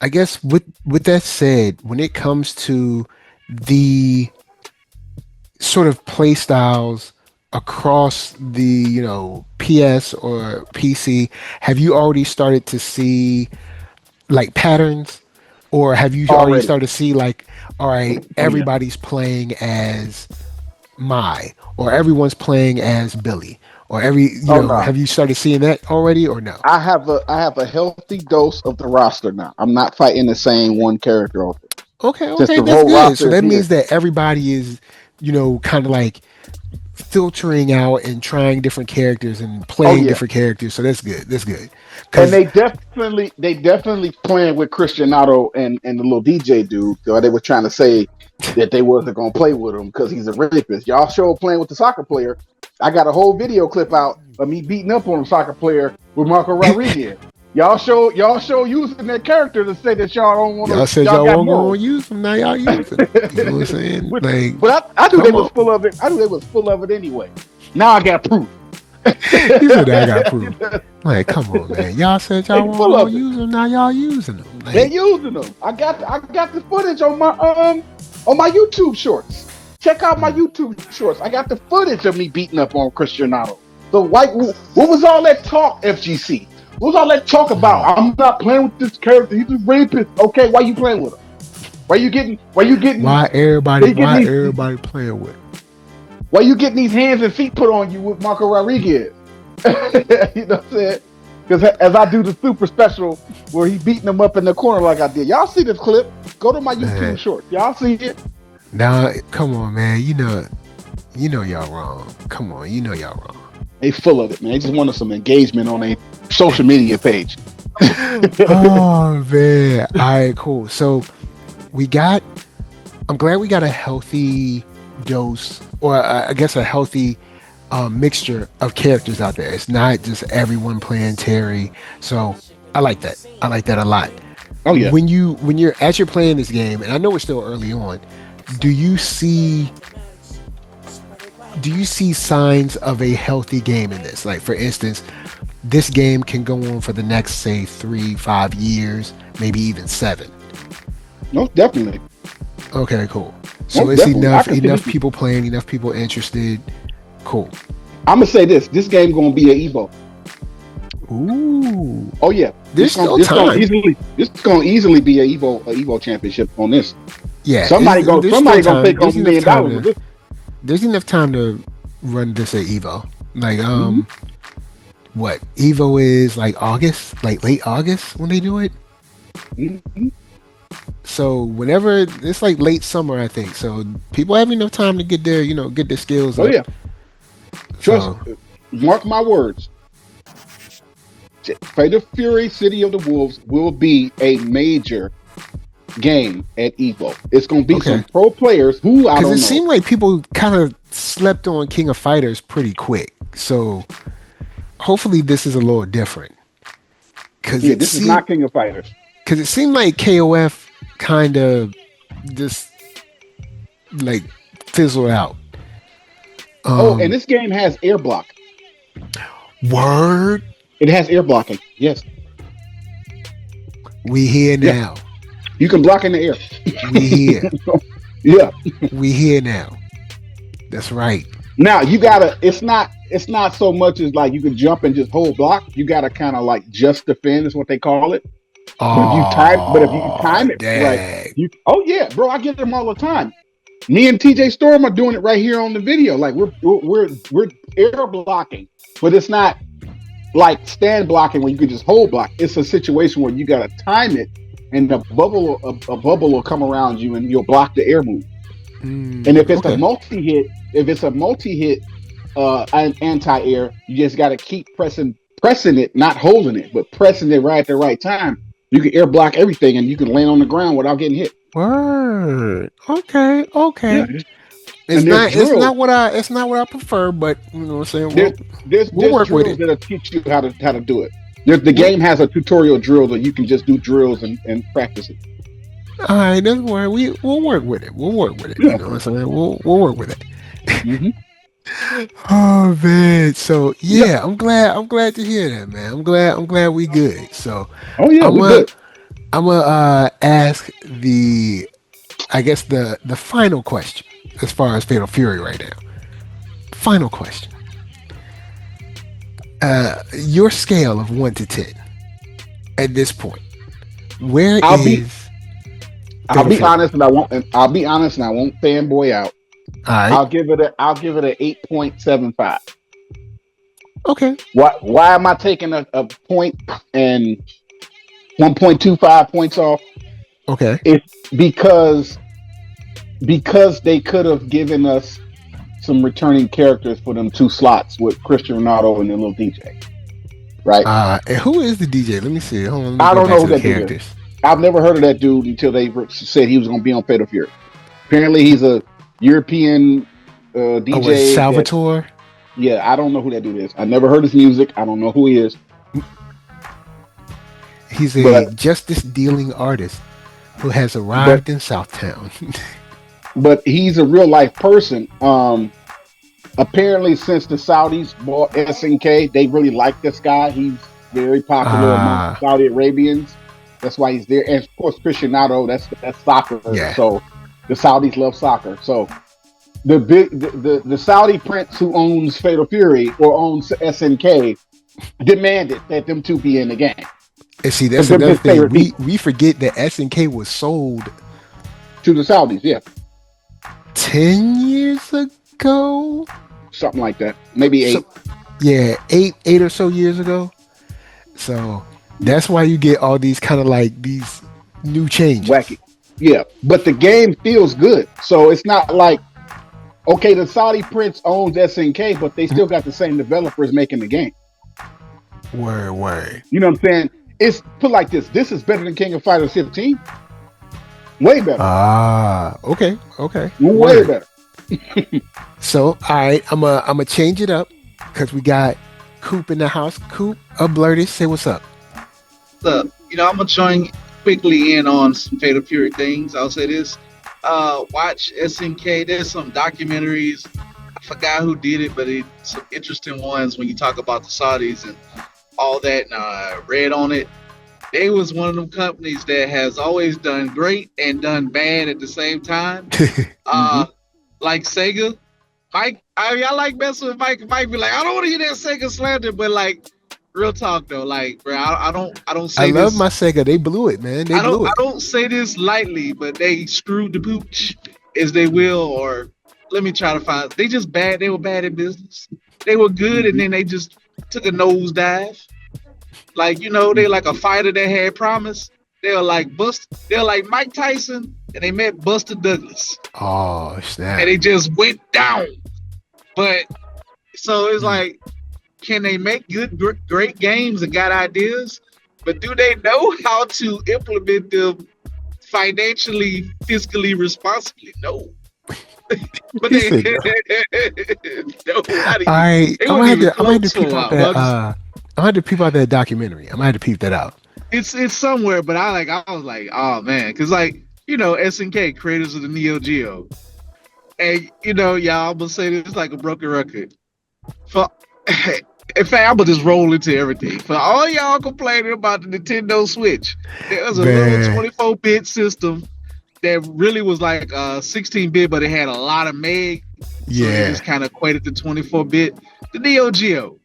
I guess with that said, when it comes to the sort of play styles across the PS or PC, have you already started to see like patterns, or have you already Already. started to see like, all right, Oh yeah. everybody's playing as Mai, or everyone's playing as Billy, or Oh no. have you started seeing that already or no? I have a healthy dose of the roster now. I'm not fighting the same one character over. Okay, Since okay, the that's whole good. So roster is that here. means that everybody is, kind of like filtering out and trying different characters and Oh playing yeah. different characters. So that's good. That's good. And Because they definitely playing with Christian Otto and the little DJ dude. So they were trying to say that they wasn't gonna play with him because he's a rapist. Y'all show playing with the soccer player. I got a whole video clip out of me beating up on a soccer player with Marco Rodriguez. Y'all show using that character to say that y'all don't want y'all to. said Y'all y'all got weren't going morals. to use them, now y'all using them. You know what I'm saying? but Like, I knew they come was on. full of it. I knew they was full of it anyway. Now I got proof. He said I got proof. Like, come on, man. Y'all said They y'all weren't full going of to it. use them. Now y'all using them. They Like, using them. I got the footage on my YouTube shorts. Check out my mm, YouTube shorts. I got the footage of me beating up on Cristiano. So what was all that talk, FGC? What was all that talk about? mm. I'm not playing with this character. He's a rapist. Okay, why you playing with him? Why you getting Why these everybody playing with? why you getting these hands and feet put on you with Marco Rodriguez? You know what I'm saying? Because as I do the super special where he beating them up in the corner like I did. Y'all see this clip? Go to my YouTube Man, shorts. Y'all see it? now, come on, man. You know y'all wrong. Come on, you know y'all wrong. They full of it, man. They just wanted some engagement on a social media page. Oh man. All right, cool. So we got I'm glad we got a healthy dose, or I guess a healthy mixture of characters out there. It's not just everyone playing Terry. So I like that. I like that a lot. Oh yeah. When you're as you're playing this game, and I know we're still early on, do you see signs of a healthy game in this? Like, for instance, this game can go on for the next, say, 3, 5 years, maybe even 7. No, definitely. Okay, cool. So Most it's definitely. I enough can see enough this. people playing, enough people interested. Cool. I'm gonna say this. This game gonna be an Evo. Ooh. Oh yeah. There's still time. This gonna easily be a Evo championship on this. Yeah, there's still Somebody gonna time. take home $1 million with this. There's enough time to run this at Evo. Like Mm-hmm. what? Evo is like August, like late August when they do it. Mm-hmm. So whenever it's like late summer, I think. So people have enough time to get their, get their skills Oh up. yeah. Trust. So Mark my words. Fatal Fury City of the Wolves will be a major game at Evo. It's going to be okay, some pro players who I because it don't know. seemed like people kind of slept on King of Fighters pretty quick. So hopefully this is a little different. Because Yeah, it this is seemed not King of Fighters. because it seemed like KOF kind of just like fizzled out. Oh, and this game has air block. Word, It has air blocking. Yes. we here Yeah. now. You can block in the air. We here. Yeah. We here now. That's right. Now you gotta. It's not so much as like you can jump and just hold block. You gotta kind of like just defend is what they call it. But if you time it right, dang. you. Oh yeah, bro, I get them all the time. Me and TJStorm are doing it right here on the video. Like we're air blocking, but it's not like stand blocking where you can just hold block. It's a situation where you gotta time it, and a bubble will come around you, and you'll block the air move. And if it's Okay. a multi-hit anti-air, you just got to keep pressing it, not holding it, but pressing it right at the right time. You can air block everything, and you can land on the ground without getting hit. Word. Okay. Yeah, It's and there's not. It's drills. not what I. It's not what I prefer. But you know what I'm saying. We'll There's work with drills it. that'll teach you how to do it. The We'll, game has a tutorial drill that you can just do drills and practice it. all right. That's why we'll work with it. We'll work with it. Yeah. You know what I'm saying. We'll work with it. Mm-hmm. Oh man. So Yeah. yeah, I'm glad to hear that, man. I'm glad we good. So Oh yeah, I'm we gonna good. I'm gonna ask I guess the final question as far as Fatal Fury right now. Final question. Your scale of 1 to 10 at this point. Where I'll be is I'll Fatal be Fury? honest, and I won't. And I'll be honest, and I won't fanboy out. All right. I'll give it a 8.75. Okay. Why am I taking a point and 1.25 points off? Okay. It's because they could have given us some returning characters for them 2 slots with Cristiano Ronaldo and the little DJ, right? And who is the DJ? Let me see. Hold on. Let me I go don't back know to who the that dude is. characters. I've never heard of that dude until they said he was going to be on Fatal Fury. Apparently, he's a European Oh, was DJ. Salvatore? Yeah, I don't know who that dude is. I never heard his music. I don't know who he is. He's a But justice dealing artist who has but arrived in Southtown. but he's a real life person. Apparently, since the Saudis bought SNK, they really like this guy. He's very popular amongst Ah, Saudi Arabians. That's why he's there. And of course, Cristiano, that's soccer. yeah. So the Saudis love soccer. So the Saudi prince who owns Fatal Fury or owns SNK demanded that them two be in the game And see, because that's they're another his thing. favorite people We forget that SNK was sold to the Saudis. Yeah, 10 years ago. something like that. Maybe So 8. yeah, eight or so years ago. So that's why you get all these kind of like these new changes. Wacky. Yeah, but the game feels good. So it's not like, okay, the Saudi prince owns SNK, but they still got the same developers making the game. Word. You know what I'm saying? It's put like this. This is better than King of Fighters 15. Way better. Ah, okay. Way Word. better. So, all right, I'm a change it up because we got Coop in the house. Coop, Blurty, say what's up. Look, I'm gonna join quickly in on some Fatal Fury things. I'll say this: watch SNK. There's some documentaries. I forgot who did it, but it's some interesting ones when you talk about the Saudis and all that. And I read on it. they was one of them companies that has always done great and done bad at the same time. Like Sega. Mike, I mean, I like messing with Mike. Mike be like, I don't want to hear that Sega slander, but like, real talk though, like, bro, I don't say I love this. my Sega. They blew it, man. They blew I it. don't say this lightly, but they screwed the pooch as they will, or let me try to find. They just bad. They were bad in business. They were good, and then they just took a nosedive. Like, you know, they like a fighter that had promise. They were like They're like Mike Tyson, and they met Buster Douglas, Oh snap! and they just went down. But so it's like, can they make great games and got ideas? But do they know how to implement them financially, fiscally responsibly? No. But He they said no. All right, I'm gonna have to peep out that. I'm gonna have to peep out that documentary. I'm gonna have to peep that out. It's somewhere, but I was like, oh man, because like, you know, SNK, creators of the Neo Geo, and you know, y'all, I'm gonna say this like a broken record. For in fact, I'm gonna just roll into everything. For all y'all complaining about the Nintendo Switch, there was a little 24-bit system that really was like 16-bit, but it had a lot of meg. So it just kind of equated to 24-bit. The Neo Geo.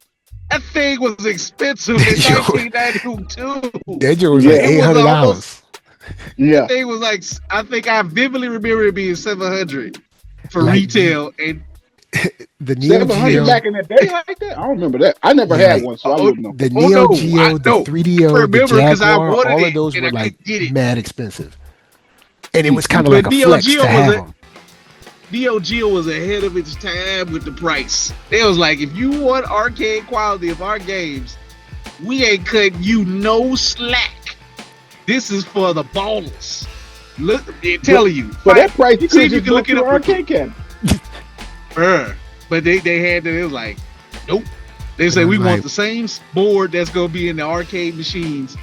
That thing was expensive in 1992. That joke was like $800. Yeah. That thing was like, I think I vividly remember it being $700 for retail. And the Neo Geo back in that day like that? I don't remember that. I never had one, so I wouldn't know. The Neo Geo, the 3DO, the Jaguar, all of those were like mad expensive. And it was kind of like a flex to have them. Neo Geo was ahead of its time with the price. It was like, if you want arcade quality of our games, we ain't cutting you no slack. This is for the ballers. Look, they're telling you. For that price, you see could if you can look it up. Arcade cabinet. But they had to. It was like, nope. They say we want the same board that's gonna be in the arcade machines.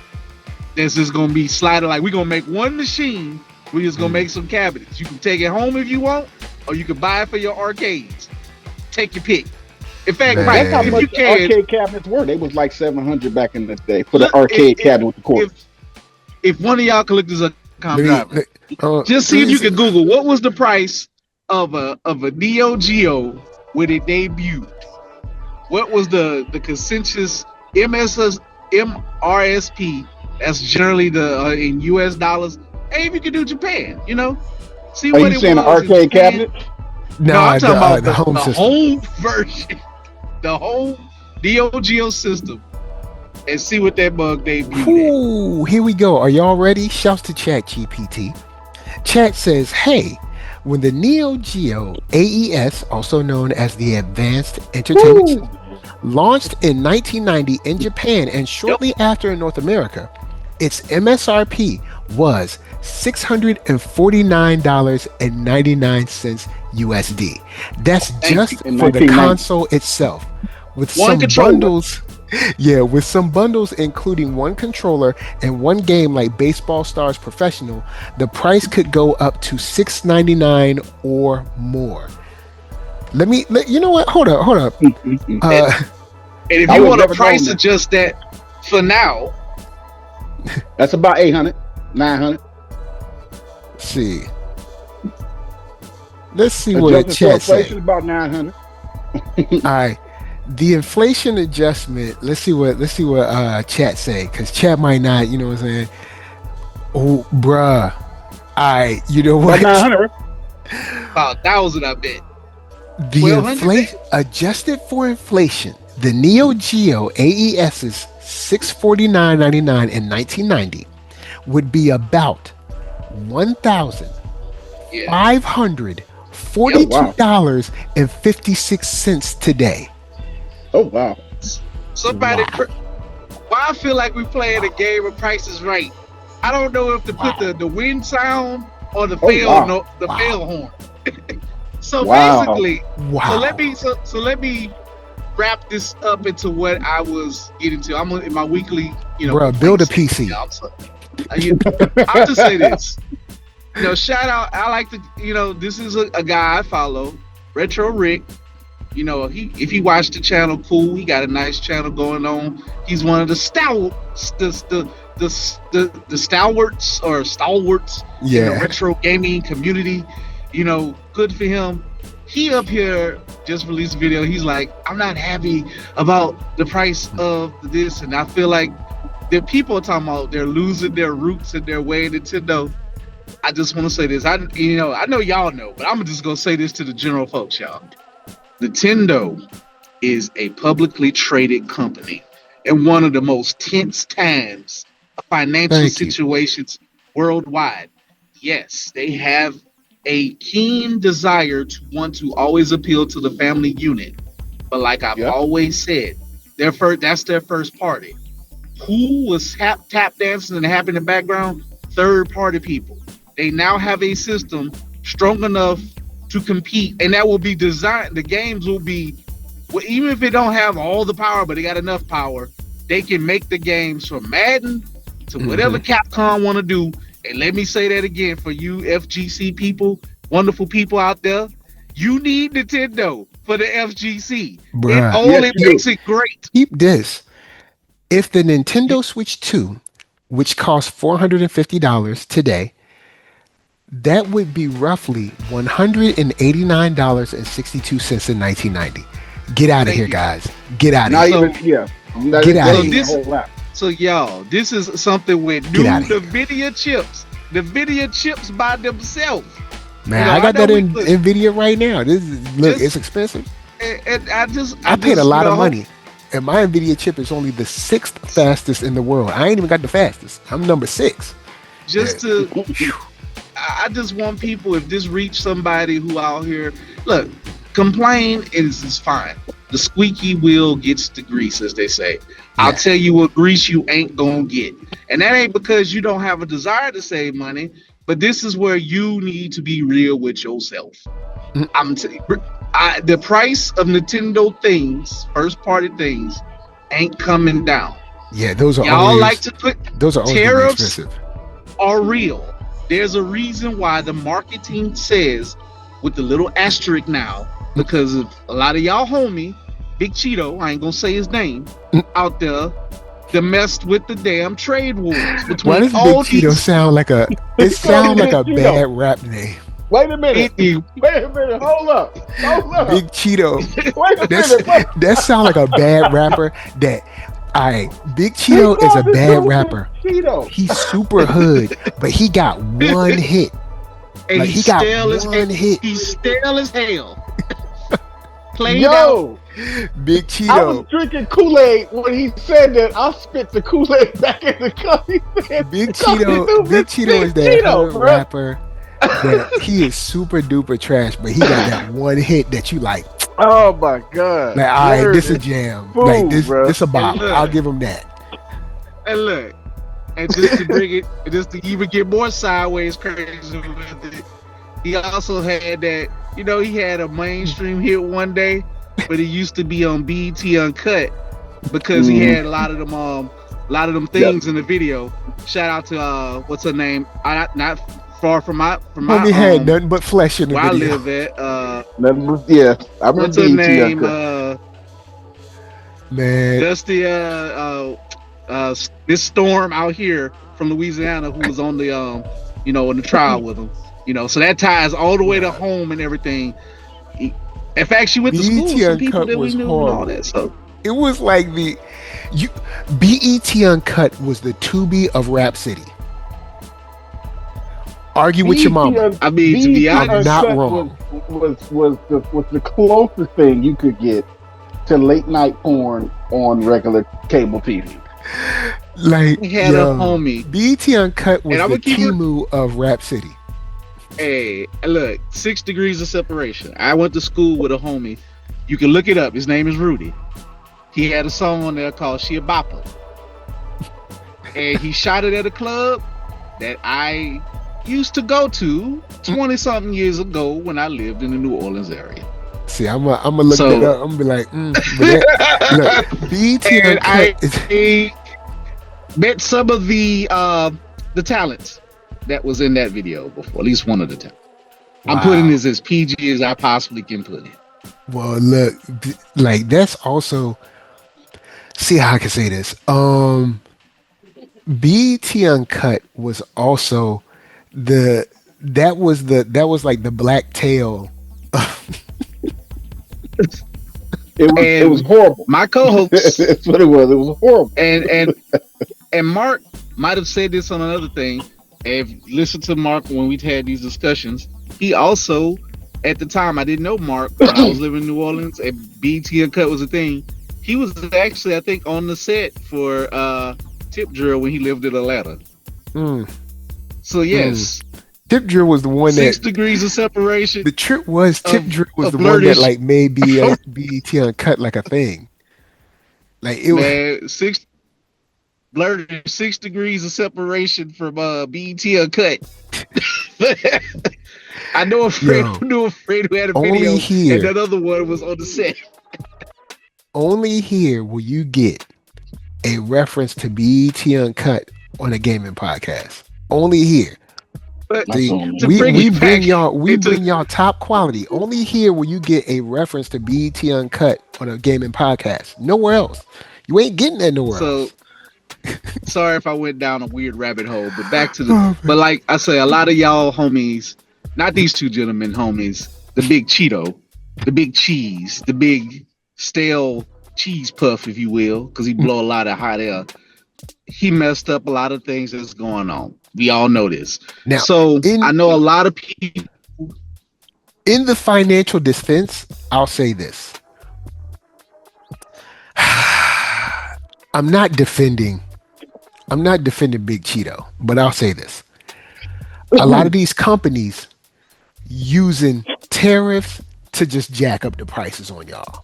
That's just gonna be slided. Like, we're gonna make one machine. We're just gonna make some cabinets. You can take it home if you want, or you can buy it for your arcades. Take your pick. In fact, Mike, that's how much the arcade cabinets were. They was like $700 back in the day for the arcade cabinet with the cord. If one of y'all can look this up, just see if you can Google what was the price of a Neo Geo when it debuted. What was the consensus MRSP? That's generally the in US dollars. Hey, if you can do Japan, you know, see what it was. Are you saying an arcade cabinet? No, I'm talking about the home version, the home Neo Geo system, and see what that bug debuted. Ooh, here we go. Are y'all ready? Shouts to ChatGPT. Chat says, "Hey, when the Neo Geo AES, also known as the Advanced Entertainment System, launched in 1990 in Japan and shortly after in North America, its MSRP was $649.99 USD. That's just for the console itself, with some bundles. Yeah, with some bundles including one controller and one game like Baseball Stars Professional, the price could go up to $699 or more. You know what? Hold up. And if you want to price adjust that for now, that's about 800, 900. See. Let's see what chat says. About 900. All right. The inflation adjustment, let's see what chat say, because chat might not, you know what I'm saying? Oh, bruh. All right, you know what? About 1,000, I bet. The inflation adjusted for inflation, the Neo Geo AES's $649.99 in 1990 would be about $1,542.56 today. Oh wow! Somebody, why I feel like we playing a game of Price is Right. I don't know if to put the wind sound or the fail horn. So basically, so let me wrap this up into what I was getting to. I'm in my weekly, bro, build a PC. I'll just say this. Shout out. I like to, this is a guy I follow, Retro Rick. If he watched the channel, cool. He got a nice channel going on. He's one of the the stalwarts in the Yeah. retro gaming community. Good for him. He up here just released a video. He's like, I'm not happy about the price of this, and I feel like the people are talking about they're losing their roots and their way. Nintendo. I just want to say this. I know y'all know, but I'm just gonna say this to the general folks, y'all. Nintendo is a publicly traded company in one of the most tense times of financial situations worldwide. Yes, they have a keen desire to want to always appeal to the family unit. But like I've always said, that's their first party. Who was tap dancing and happy in the background? Third party people. They now have a system strong enough to compete, and that will be designed. The games will be, well, even if they don't have all the power, but they got enough power, they can make the games from Madden to whatever Capcom want to do. And let me say that again for you FGC people, wonderful people out there. You need Nintendo for the FGC. Bruh. It only makes it great. Keep this. If the Nintendo Switch 2, which costs $450 today, that would be roughly $189.62 in 1990. Get out of here, guys. Get out of here. Get out of here. So y'all, this is something with new NVIDIA chips. NVIDIA chips by themselves. Man, I got that in NVIDIA right now. It's expensive. And I paid a lot of money. And my NVIDIA chip is only the 6th fastest in the world. I ain't even got the fastest. I'm number 6. I just want people, if this reach somebody who out here, look, complain is fine. The squeaky wheel gets the grease, as they say. I'll tell you what grease you ain't gonna get. And that ain't because you don't have a desire to save money, but this is where you need to be real with yourself. The price of Nintendo things, first party things, ain't coming down. Yeah, those are y'all always, like to put those are tariffs expensive. Are real. There's a reason why the marketing says with the little asterisk now, because of a lot of y'all homie, Big Cheeto, I ain't gonna say his name, out there that messed with the damn trade wars between Why does Big Cheeto sound like a bad rap name? Wait a minute. Hold up. Big Cheeto. Wait a minute. That sound like a bad rapper. Big Cheeto is a bad rapper. He's super hood, but he got one hit. And he got one hit. He's stale as hell. Big Cheeto. I was drinking Kool-Aid when he said that. I spit the Kool-Aid back in the cup. Big Cheeto is that rapper. That he is super duper trash, but he got that one hit that you like. Oh my god! Like, all right, this a jam. Fool, like this a bop. I'll give him that. And look, and just to bring it, just to even get more sideways crazy with it, he also had that. He had a mainstream hit one day, but he used to be on BET Uncut because he had a lot of them things in the video. Shout out to what's her name? Not far from my Homie had nothing but flesh in the where video. I live at. I remember what's her name? Man, that's the this Storm out here from Louisiana who was on the in the trial with him. So that ties all the way to home and everything. In fact, she went to school with some people that we knew and all that. So it was like BET Uncut was the Tubi of Rap City. Argue with your mama. I mean, to be honest, I'm not wrong. Was the closest thing you could get to late night porn on regular cable TV. Like, we had a homie. BET Uncut was the Timu of Rap City. Hey, look, 6 degrees of separation. I went to school with a homie. You can look it up. His name is Rudy. He had a song on there called She a Bopper. And he shot it at a club that I used to go to 20-something years ago when I lived in the New Orleans area. See, I'm gonna look it up. I'm gonna be like, look, BET and I met some of the talents that was in that video before, at least one of the talents. Wow. I'm putting this as PG as I possibly can put it. Well, look, like that's also. See how I can say this. BET Uncut was also that was like the black tail. It was And horrible. my co-host That's what it was. It was horrible. and Mark might have said this on another thing. If listen to Mark when we had these discussions, he also at the time I didn't know Mark when I was living in New Orleans and BT Uncut was a thing. He was actually I think on the set for Tip Drill when he lived in Atlanta. Mm, So yes, Tip Drill was the one 6 degrees of separation the trick was. Tip of Drill was of the one that blurtish like made BET Uncut like a thing. Like it was. man. Blurtish 6 degrees of separation from BT Uncut. I know a friend Yo, who had a video, only and here, that other one was on the set. only here will you get a reference to BET Uncut on a gaming podcast. Only here. But That's See, on. to we bring we it bring back y'all top quality. Only here will you get a reference to BET Uncut on a gaming podcast. Nowhere else. You ain't getting that nowhere so else. sorry if I went down a weird rabbit hole, but back to the Oh, but man. like I say, a lot of y'all homies, not these two gentlemen homies, the big Cheeto, the big cheese, the big stale cheese puff, if you will, because he blow a lot of hot air. He messed up a lot of things that's going on. We all know this. Now, So I in know a lot of people. in the financial defense, I'll say this. I'm not defending Big Cheeto, but I'll say this. A lot of these companies using tariffs to just jack up the prices on y'all.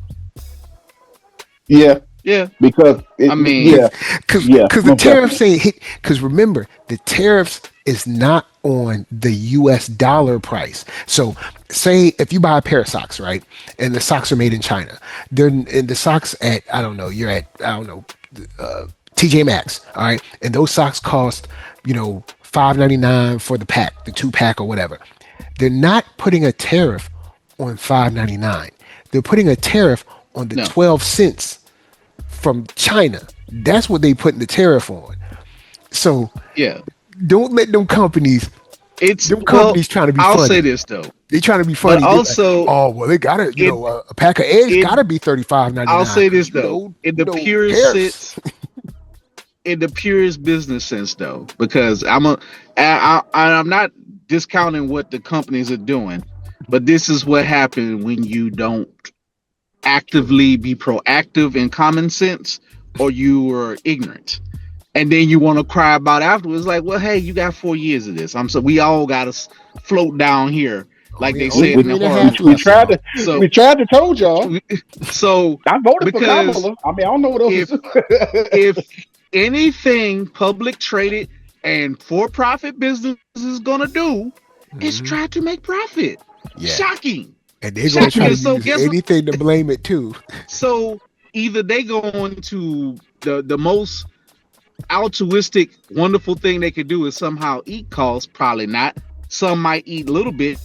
Yeah, Yeah, because I mean, yeah, Because yeah, the most tariffs definitely. ain't hit. Because remember, the tariffs is not on the U.S. dollar price. So, say if you buy a pair of socks, right, and the socks are made in China, they're and the socks at I don't know, you're at I don't know, TJ Maxx, all right, and those socks cost $5.99 for the pack, the 2-pack or whatever. They're not putting a tariff on $5.99. They're putting a tariff on the no, 12 cents from China. That's what they putting the tariff on. So yeah, don't let it's them well. companies trying to be I'll say funny. this though, They trying to be but funny. They like, also oh well, they got to, it a pack of eggs it. got to be 35.99 I'll say because this though, tariffs. in the purest business sense though, because I'm not discounting what the companies are doing, but this is what happened when you don't actively be proactive in common sense or you are ignorant. And then you want to cry about afterwards, like, well, hey, you got 4 years of this. We all got to float down here, like Only they only said in the three and a horror half We left, movies. tried y'all. to So, we tried to told y'all. so I voted for because Kamala. I mean, I don't know what else. if if anything public traded and for-profit business is gonna do, is Hmm. try to make profit. Yeah, Shocking, and they're gonna shocking. try to And so use guess what? anything to blame it too. So either they go into the most altruistic, wonderful thing they could do is somehow eat costs. Probably not. Some might eat a little bit,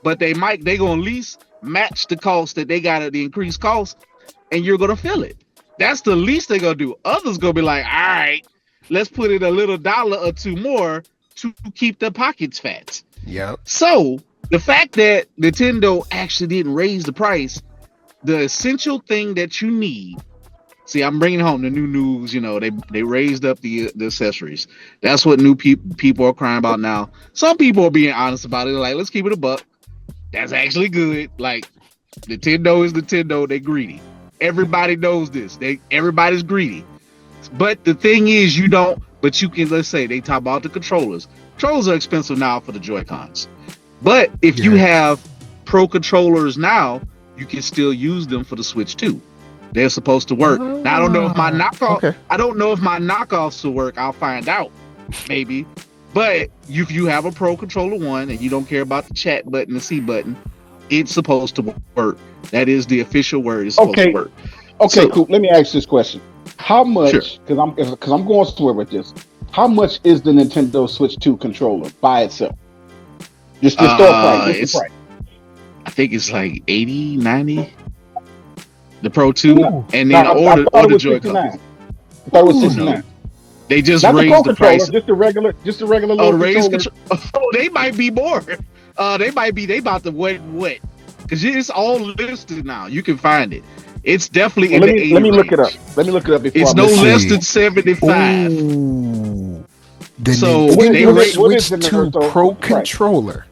but they gonna at least match the cost that they got at the increased cost, and you're gonna feel it. That's the least they're gonna do. Others gonna be like, all right, let's put in a little dollar or two more to keep their pockets fat. Yep. So the fact that Nintendo actually didn't raise the price, the essential thing that you need. See, I'm bringing home the new news. They raised up the accessories. That's what new people are crying about now. Some people are being honest about it. They're like, let's keep it a buck. That's actually good. Like Nintendo is Nintendo. They greedy. Everybody knows this. Everybody's greedy. But the thing is, you don't. But you can. Let's say they talk about the controllers. Controllers are expensive now for the Joy Cons. But if you Yeah. have pro controllers now, you can still use them for the Switch too. They're supposed to work. Now I don't know if my knockoff. Okay. I don't know if my knockoffs will work. I'll find out, maybe. But if you have a Pro Controller One and you don't care about the chat button, the C button, it's supposed to work. That is the official word. It's supposed to work. Okay, So, cool. Let me ask this question: how much? Sure. Because I'm going somewhere with this. How much is the Nintendo Switch 2 controller by itself? Just throw a price. Just the price. I think it's like 80, 90. The Pro 2, Ooh. and then I order thought it was Joy 69. Cons. I thought it was Ooh, 69. They just Not the Pro raised the controller, price. just the regular Oh, little the raised controller. Oh, they might be more. They about to what? Because it's all listed now. You can find it. It's definitely Well, in the 80 let me look range. it up. Let me look it up before It's I no make less see. than 75. Ooh, the So they Nintendo rate. what is the Switch 2 NERDSoul? Pro What's the price? controller.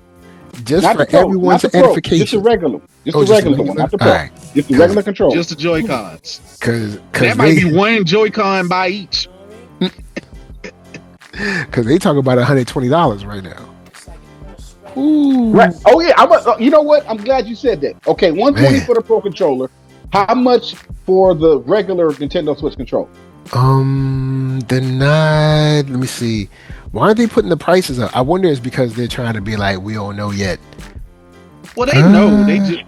Just Not for the Pro, not everyone's the Pro, just the edification. regular, just Oh, the just regular one, regular? not the All Pro, right. just the Cause, regular controller. Just the Joy Cons. cause, And cause that might they, be one Joy-Con by each. cause they talk about $120 right now. Ooh, Right. Oh yeah. You know what? I'm glad you said that. Okay, 120 man. for the Pro controller. How much for the regular Nintendo Switch controller? Denied. Let me see. Why aren't they putting the prices up? I wonder it's because they're trying to be like, we don't know yet. Well, they know. They just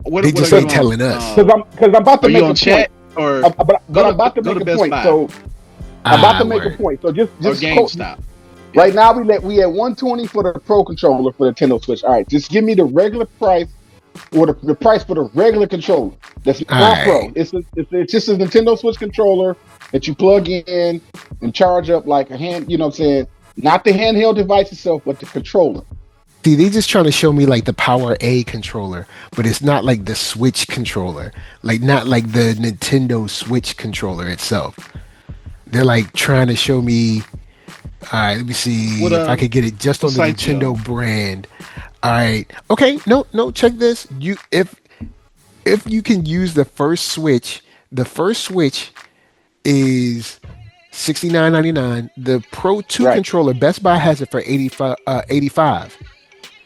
what They are just you ain't on? telling us. Because I'm about to Are you make on a point. chat or But I'm about to go make to a Best point. Buy So I'm about to make a Word. point. So or just quote. GameStop? Right now we at 120 for the Pro controller for the Nintendo Switch. All right, just give me the regular price or the price for the regular controller. That's All not Pro. right. It's just a Nintendo Switch controller that you plug in and charge up like a hand. You know what I'm saying? Not the handheld device itself, but the controller. See, they just trying to show me like the Power A controller, but it's not like the Switch controller. Like not like the Nintendo Switch controller itself. They're like trying to show me. All right, let me see if I could get it just What on the site you Nintendo on? brand. All right. Okay. No, no. Check this. If you can use the first Switch is $69.99. The Pro 2 Right. controller, Best Buy has it for 85. 85.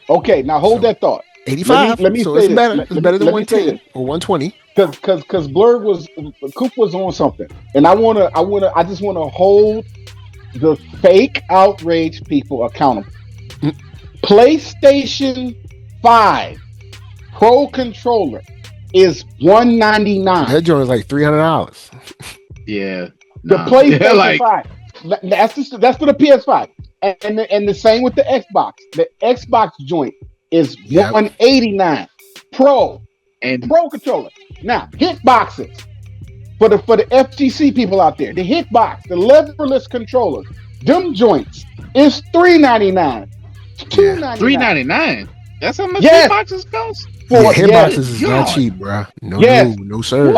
Okay. Now hold So that thought. Let 85. me So say it's this. better. It's better than Let me say 110 this. or 120. Because Blurred was Coop was on something, and I just wanna hold the fake outrage people accountable. Mm, PlayStation 5 Pro controller is $199. That joint is like $300. Yeah, The nah. Yeah, PlayStation like 5. That's for the PS5. And the same with the Xbox. The Xbox joint is Yep. 189. Pro and Pro controller. Now, hitboxes for the FTC people out there. The hitbox, the leverless controllers, them joints is $399. Yeah. $299. $3.99. That's how much Yes, hitboxes cost. Yeah. yes. Hitboxes Good is not God, cheap, bruh. No, no, Yes. no, woo! sir.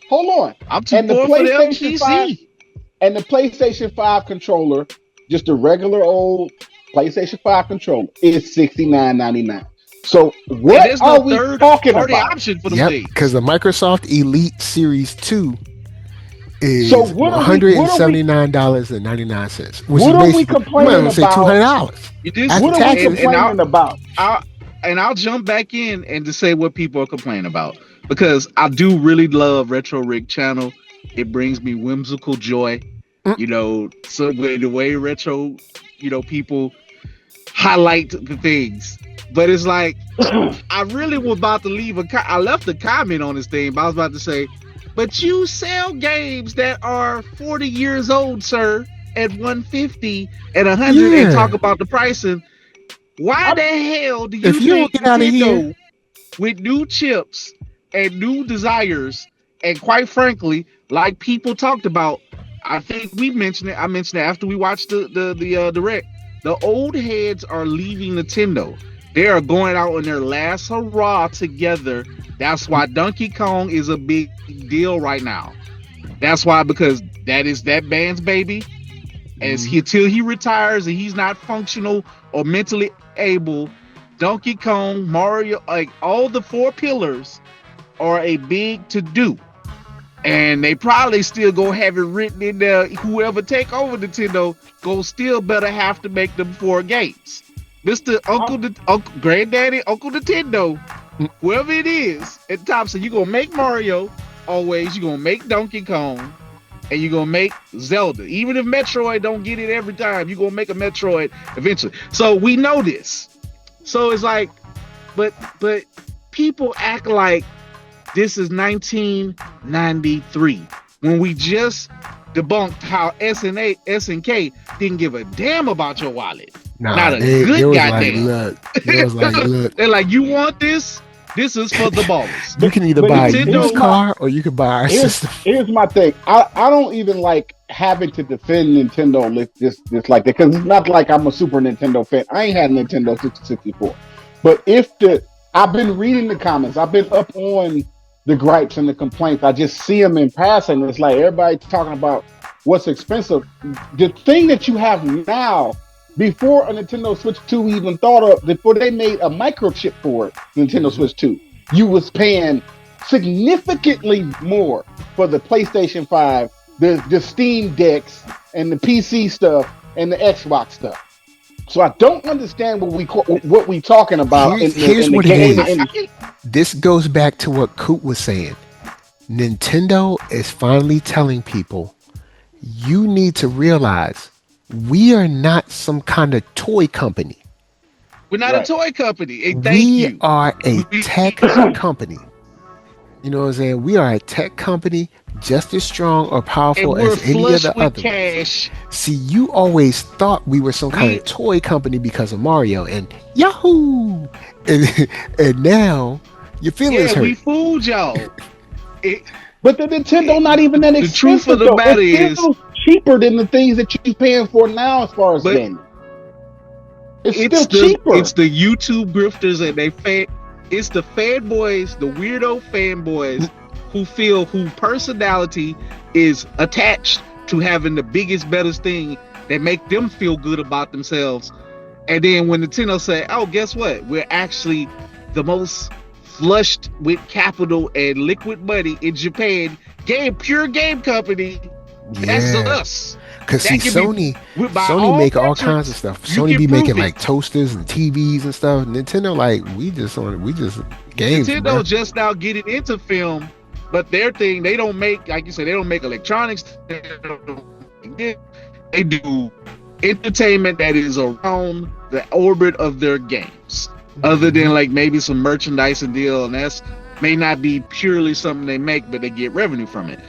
Hold on. I'm too And the poor for the PlayStation 5 FTC. and the PlayStation 5 controller, just a regular old PlayStation 5 controller, is $69.99. So And what there's no are we third talking party about? option for them Yep. Because things. the Microsoft Elite Series 2 So is $179.99, which is what are we basically, you might as complaining well say about? $200 You just after What are we taxes. complaining about? I'll I'll jump back in and to say what people are complaining about because I do really love Retro Rig Channel. It brings me whimsical joy. Mm, So the way retro, people highlight the things. But it's like I really was about to leave I left a comment on this thing, but I was about to say, but you sell games that are 40 years old, sir, at 150 and 100 and talk Yeah. about the pricing. Why I'm, the hell do If you you don't think get out of here, Nintendo with new chips and new desires and quite frankly, like people talked about, I think we mentioned it. I mentioned it after we watched the direct. The old heads are leaving Nintendo. They are going out on their last hurrah together. That's why Donkey Kong is a big deal right now. That's why because that is that band's baby. Until he retires and he's not functional or mentally able, Donkey Kong, Mario, like all the four pillars are a big to do. And they probably still gonna have it written in there. Whoever take over Nintendo go still better have to make them four games. Mr. Uncle Granddaddy, Uncle Nintendo, mm, whoever it is at the top, so you gonna make Mario always, you gonna make Donkey Kong, and you're gonna make Zelda. Even if Metroid don't get it every time, you're gonna make a Metroid eventually. So we know this. So it's like, but people act like this is 1993 when we just debunked how SNK didn't give a damn about your wallet. nah, Not a they good was like, goddamn. look, they was like, look, They're like, you want this? This is for the ballers. You can either But buy a Nintendo- used car or you can buy our system. here's my thing. I don't even like having to defend Nintendo this like that, because it's not like I'm a Super Nintendo fan. I ain't had a Nintendo 64. But I've been reading the comments. I've been up on the gripes and the complaints. I just see them in passing. It's like everybody talking about what's expensive. The thing that you have now, before a Nintendo Switch 2 even thought of, before they made a microchip for it, Nintendo Switch 2, you was paying significantly more for the PlayStation 5, the Steam decks, and the PC stuff, and the Xbox stuff. So I don't understand what we talking about. Here's what it is. This goes back to what Coop was saying. Nintendo is finally telling people, you need to realize we are not some kind of toy company. We're not Right. a toy company. And We are a tech company. You know what I'm saying? We are a tech company just as strong or powerful and we're as any flush of the with other. cash. See, you always thought we were some kind of toy company because of Mario and Yahoo! And now your feelings Yeah, we hurt. fooled y'all. But the Nintendo not even that The expensive. truth of the though. matter It's still cheaper than the things that you're paying for now as far as But gaming. It's still cheaper. It's the YouTube grifters and it's the fanboys, the weirdo fanboys whose personality is attached to having the biggest, baddest thing that make them feel good about themselves. And then when Nintendo say, oh, guess what? We're actually the most flushed with capital and liquid money in Japan, pure game company. That's us. Because see, Sony all make all metrics, kinds of stuff. you Sony can be prove making it. like toasters and TVs and stuff. Nintendo, like, we just games. Nintendo Bro. just now getting into film, but their thing, they don't make, like you said, they don't make electronics. They do entertainment that is around the orbit of their games. Other than like maybe some merchandise and deal, and that's may not be purely something they make, but they get revenue from it.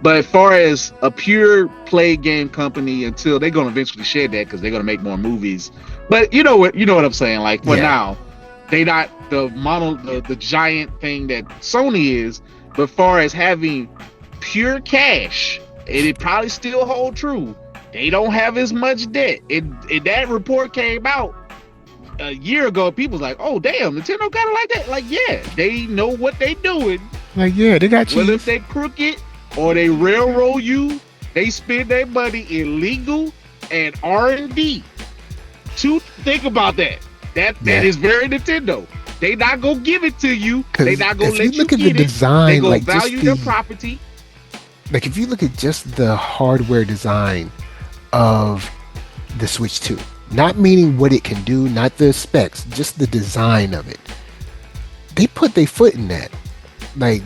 But as far as a pure play game company, until they're gonna eventually shed that because they're gonna make more movies. But you know what I'm saying? Like for now, they not the giant thing that Sony is. But far as having pure cash, and it probably still hold true, they don't have as much debt. That report came out a year ago. People's like, oh damn, Nintendo kind of like that. Like, yeah, they know what they doing. Like, yeah, they got you. Well, if they crooked or they railroad you, they spend their money in legal and R&D. Think about that. That is very Nintendo. They not gonna give it to you. They not gonna let you look at get the design, it. They gonna like value just your property. Like if you look at just the hardware design of the Switch 2, not meaning what it can do, not the specs, just the design of it. They put their foot in that. Like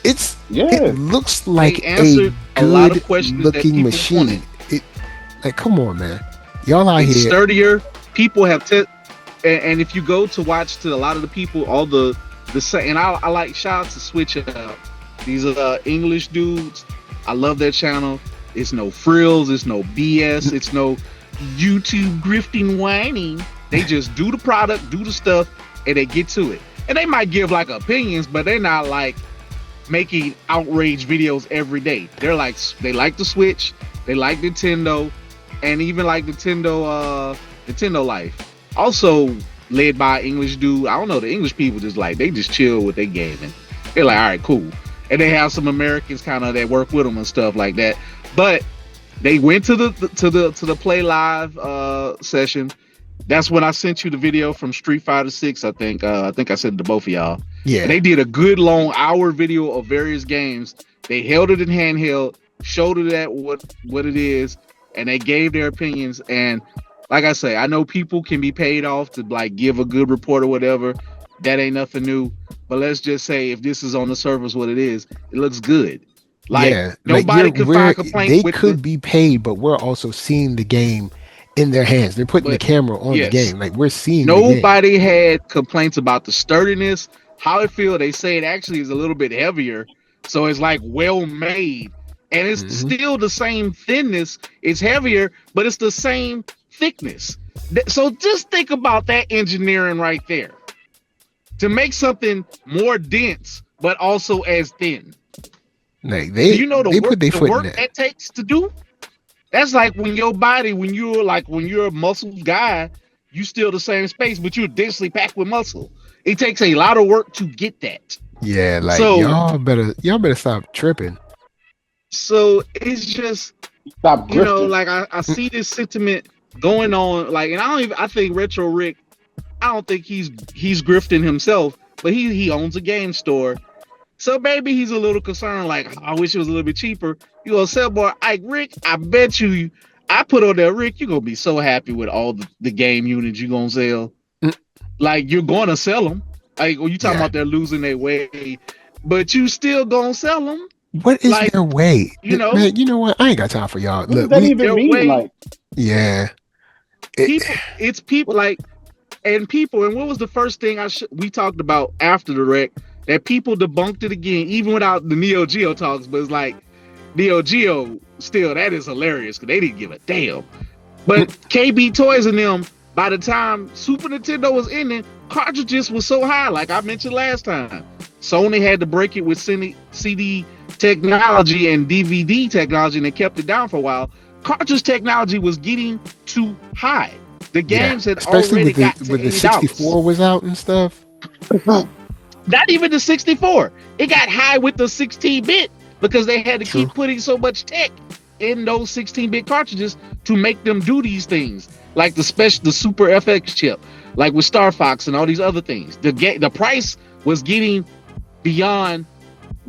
it looks like a good looking machine. Like, come on, man. Y'all out here sturdier. People have and if you go to watch to a lot of the people, all the and I like shout out to Switch Up. These are English dudes. I love their channel. It's no frills, it's no BS, it's no YouTube grifting whining. They just do the product, do the stuff, and they get to it. And they might give like opinions, but they're not like making outrage videos every day. They like the Switch, they like Nintendo, and even like Nintendo Life. Also led by English dude. I don't know, the English people they just chill with their gaming. They're like, all right, cool. And they have some Americans kind of that work with them and stuff like that. But they went to the Play Live session. That's when I sent you the video from Street Fighter 6. I think I sent it to both of y'all. Yeah. And they did a good long hour video of various games. They held it in handheld, showed it at what it is, and they gave their opinions. And like I say, I know people can be paid off to like give a good report or whatever. That ain't nothing new. But let's just say if this is on the surface what it is, it looks good. Like nobody could find complaints. They could be paid, but we're also seeing the game in their hands. They're putting the camera on the game. Like we're seeing nobody had complaints about the sturdiness, how it feels. They say it actually is a little bit heavier. So it's like well made. And it's still the same thinness. It's heavier, but it's the same thickness. So just think about that engineering right there. to make something more dense, but also as thin. Like Do you know they put their the foot in work that. that takes to do? That's like when your body, when you're a muscle guy, you still the same space, but you're densely packed with muscle. It takes a lot of work to get that. Yeah, like So y'all better stop tripping. it's just, Stop grifting. like I see this sentiment going on, like, and I think Retro Rick, I don't think he's grifting himself, but he owns a game store. So maybe he's a little concerned, like, I wish it was a little bit cheaper. You gonna sell more? Like, Rick, I bet you, I put on there, Rick, you're gonna be so happy with all the game units you're gonna sell. Mm. Like, you're gonna sell them. Like, when you talking Yeah. about they're losing their way, but you still gonna sell them. What is Like, their way? Man, you know what? I ain't got time for y'all. What does Look, that even mean? way- Like, yeah. It's people like, and what was the first thing we talked about after the wreck, that people debunked it again, even without the Neo Geo talks, but it's like, Neo Geo, still, that is hilarious because they didn't give a damn. But KB Toys and them, by the time Super Nintendo was in it, cartridges was so high, like I mentioned last time. Sony had to break it with CD technology and DVD technology, and they kept it down for a while. Cartridge technology was getting too high. The games had especially already got with the $80. 64 was out and stuff. Not even the 64. It got high with the 16-bit because they had to True. keep putting so much tech in those 16-bit cartridges to make them do these things, like the Super FX chip, like with Star Fox and all these other things. The price was getting beyond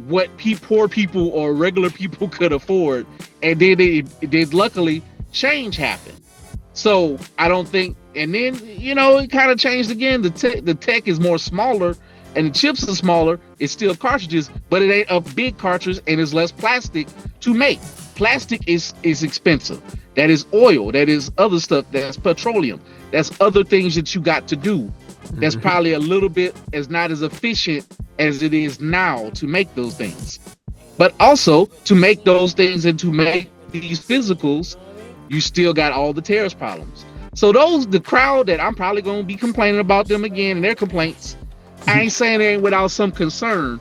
what poor people or regular people could afford, and then it luckily change happened. So I don't think, and then it kind of changed again. The tech is more smaller, and the chips are smaller. It's still cartridges, but it ain't a big cartridge, and it's less plastic to make. Plastic is expensive. That is oil. That is other stuff. That's petroleum. That's other things that you got to do. That's probably a little bit not as efficient as it is now to make those things. But also to make those things and to make these physicals, you still got all the tears problems. So the crowd that I'm probably going to be complaining about them again and their complaints, I ain't saying they ain't without some concern,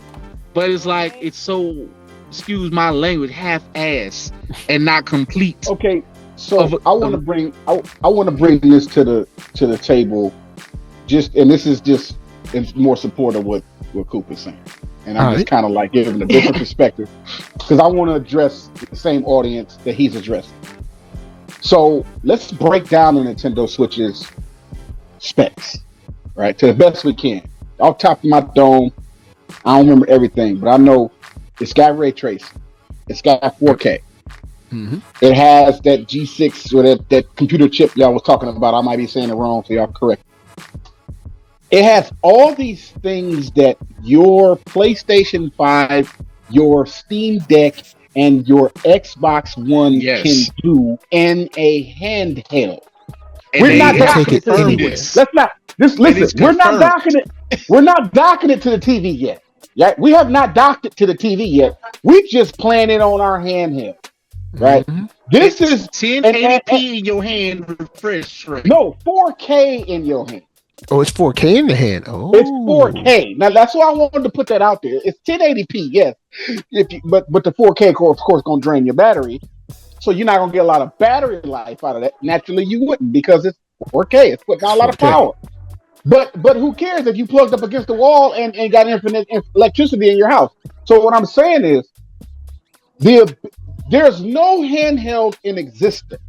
but it's like, it's so, excuse my language, half-ass and not complete. okay, so I want to bring this to the table, and this is just in more support of what Coop is saying, and I'm just kind of like giving a different perspective because I want to address the same audience that he's addressing. So let's break down the Nintendo Switch's specs, right, to the best we can. Off top of my dome, I don't remember everything, but I know it's got ray tracing, it's got 4K, it has that G6 or that computer chip y'all was talking about. I might be saying it wrong, so y'all correct. It has all these things that your PlayStation 5, your Steam Deck, and your Xbox One can do in a handheld. And we're not docking it to the anywhere. TV. Let's not. Just listen. We're not docking it. We're not docking it to the TV yet. Yeah, we have not docked it to the TV yet. We just playing it on our handheld. Right. This is 1080p in your hand, refresh rate. No, 4K in your hand. Oh, it's 4K in the hand. Oh, it's 4K. Now that's why I wanted to put that out there. It's 1080p, yes. But the 4K, of course, gonna drain your battery, so you're not gonna get a lot of battery life out of that. Naturally, you wouldn't because it's 4K. It's putting out a lot of power. But who cares if you plugged up against the wall and got infinite electricity in your house? So what I'm saying is, there's no handheld in existence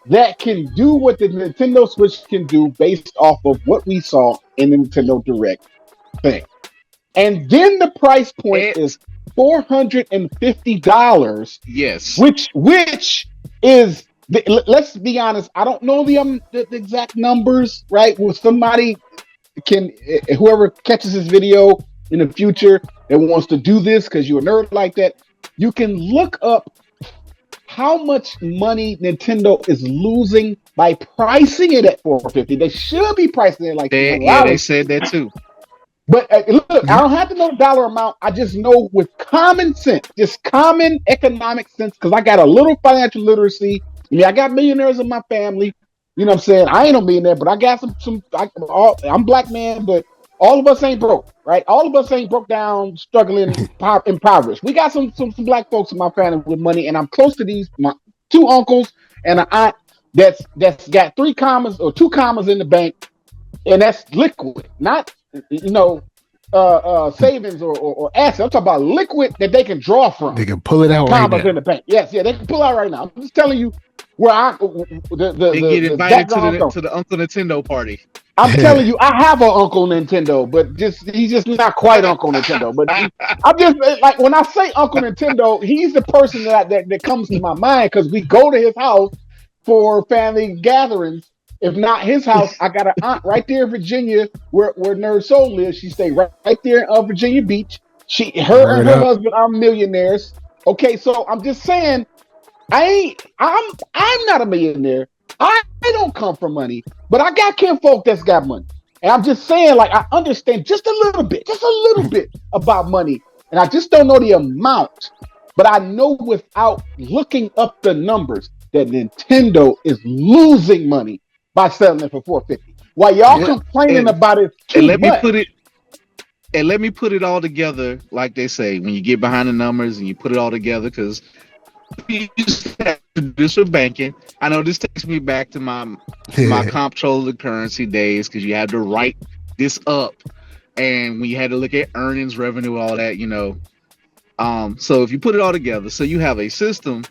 that can do what the Nintendo Switch can do based off of what we saw in the Nintendo Direct thing. And then the price point is $450. Yes. Which is, let's be honest, I don't know the exact numbers, right? Well, somebody whoever catches this video in the future that wants to do this because you're a nerd like that, you can look up how much money Nintendo is losing by pricing it at $450. They should be pricing it like they said that too. But look, I don't have to know the dollar amount. I just know with common sense, just common economic sense, because I got a little financial literacy. I mean, I got millionaires in my family. You know what I'm saying? I ain't a millionaire, but I got some. I'm black man, but all of us ain't broke, right? All of us ain't broke down, struggling, impoverished. We got some black folks in my family with money, and I'm close to my two uncles and an aunt that's got 3 commas or 2 commas in the bank, and that's liquid, not savings or assets. I'm talking about liquid that they can draw from. They can pull it out right commas now. in the bank. Yes, they can pull out right now. I'm just telling you where they get invited to the Uncle Nintendo party. I'm telling you, I have an Uncle Nintendo, but he's just not quite Uncle Nintendo. But I'm just like, when I say Uncle Nintendo, he's the person that comes to my mind, because we go to his house for family gatherings. If not his house, I got an aunt right there in Virginia where NERDSoul lives. She stayed right there in Virginia Beach. Her and her husband are millionaires. Okay, so I'm just saying, I'm not a millionaire. I don't come from money, but I got kinfolk that's got money. And I'm just saying, like, I understand just a little bit about money. And I just don't know the amount. But I know without looking up the numbers that Nintendo is losing money by selling it for $450. While y'all complaining about it too much. Let me put it all together, like they say, when you get behind the numbers and you put it all together, because we used to have traditional banking. I know this takes me back to my comptroller currency days, because you had to write this up, and when you had to look at earnings, revenue, all that, So if you put it all together, so you have a system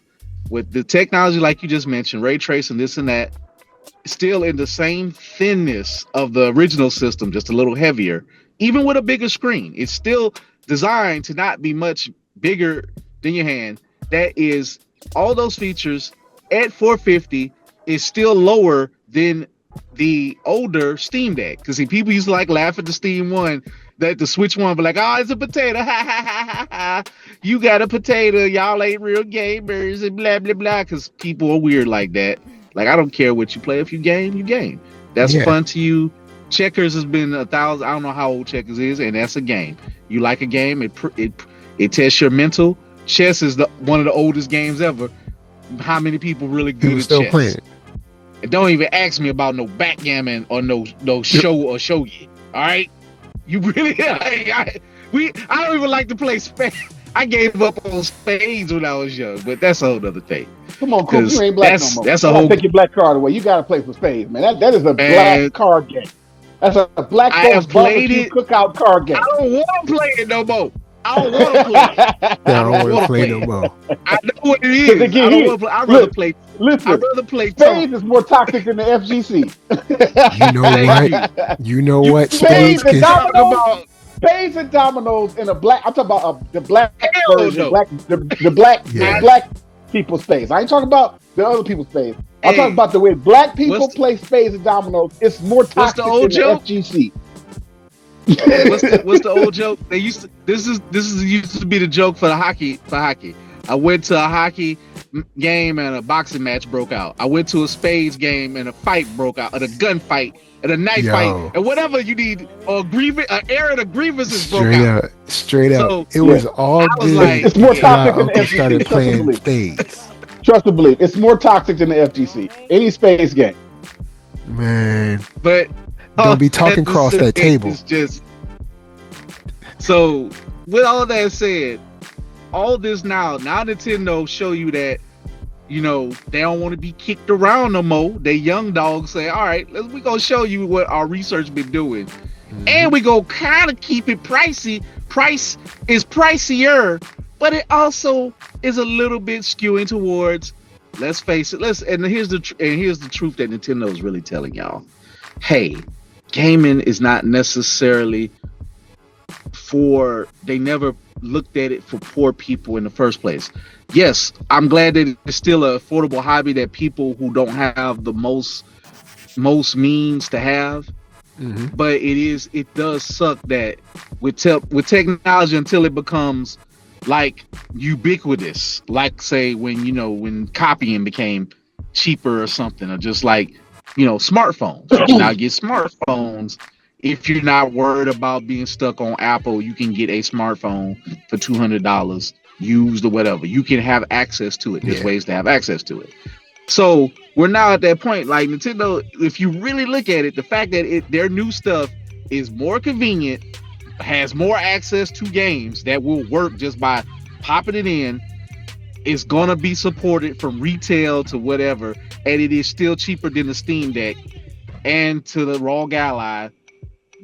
with the technology, like you just mentioned, ray tracing, this and that, still in the same thinness of the original system, just a little heavier, even with a bigger screen. It's still designed to not be much bigger than your hand. That is, all those features at $450 is still lower than the older Steam Deck. Because people used to laugh at the Steam one, that the Switch one, but it's a potato. Ha ha ha ha ha. You got a potato. Y'all ain't real gamers and blah blah blah. Because people are weird like that. Like, I don't care what you play. If you game, you game. That's fun to you. Checkers has been 1,000. I don't know how old Checkers is, and that's a game. You like a game, it tests your mental. Chess is one of the oldest games ever. How many people really good at still chess? playing? And don't even ask me about no backgammon or no show or shogi. All right, you really I don't even like to play spades. I gave up on spades when I was young, but that's a whole other thing. Come on, Coop, you ain't black no more. That's a whole. Take your black card away. You gotta play for spades, man. That is a black card game. That's a black folks barbecue cookout card game. I don't want to play it no more. I don't want to play it. I don't want to play no more. I know what it is. I don't want to play. I'd rather play. Listen, I'd rather play. Spades is more toxic than the FGC. You know what? You know what? Spades and dominoes in a black. I'm talking about the black version, the black people's spades. I ain't talking about the other people's spades. I'm talking about the way black people play spades and dominoes. It's more toxic than the FGC. What's the old joke? They used to. This used to be the joke for hockey. I went to a hockey game and a boxing match broke out. I went to a spades game and a fight broke out, and a gunfight, and a knife fight, and whatever you need, or an area of grievances broke out. Straight up. So, it was all good. Like, it's more toxic than the FGC. Started playing spades. Trust and believe. It's more toxic than the FGC. Any spades game. Man. But don't be talking across that table. It's just so. With all that said, all this now Nintendo show you that they don't want to be kicked around no more. They young dogs say, all right, we gonna show you what our research been doing, and we go kind of keep it pricey. Price is pricier, but it also is a little bit skewing towards. Let's face it. And here's the truth that Nintendo is really telling y'all. Hey, gaming is not necessarily they never looked at it for poor people in the first place. Yes, I'm glad that it's still an affordable hobby that people who don't have the most means to have. But it does suck that with technology, until it becomes like ubiquitous, like say when copying became cheaper or something, or just like smartphones. You can now get smartphones. If you're not worried about being stuck on Apple, you can get a smartphone for $200 used or whatever. You can have access to it. There's ways to have access to it. So we're now at that point, like Nintendo, if you really look at it, the fact that their new stuff is more convenient, has more access to games that will work just by popping it in, is gonna be supported from retail to whatever, and it is still cheaper than the Steam Deck and to the ROG Ally.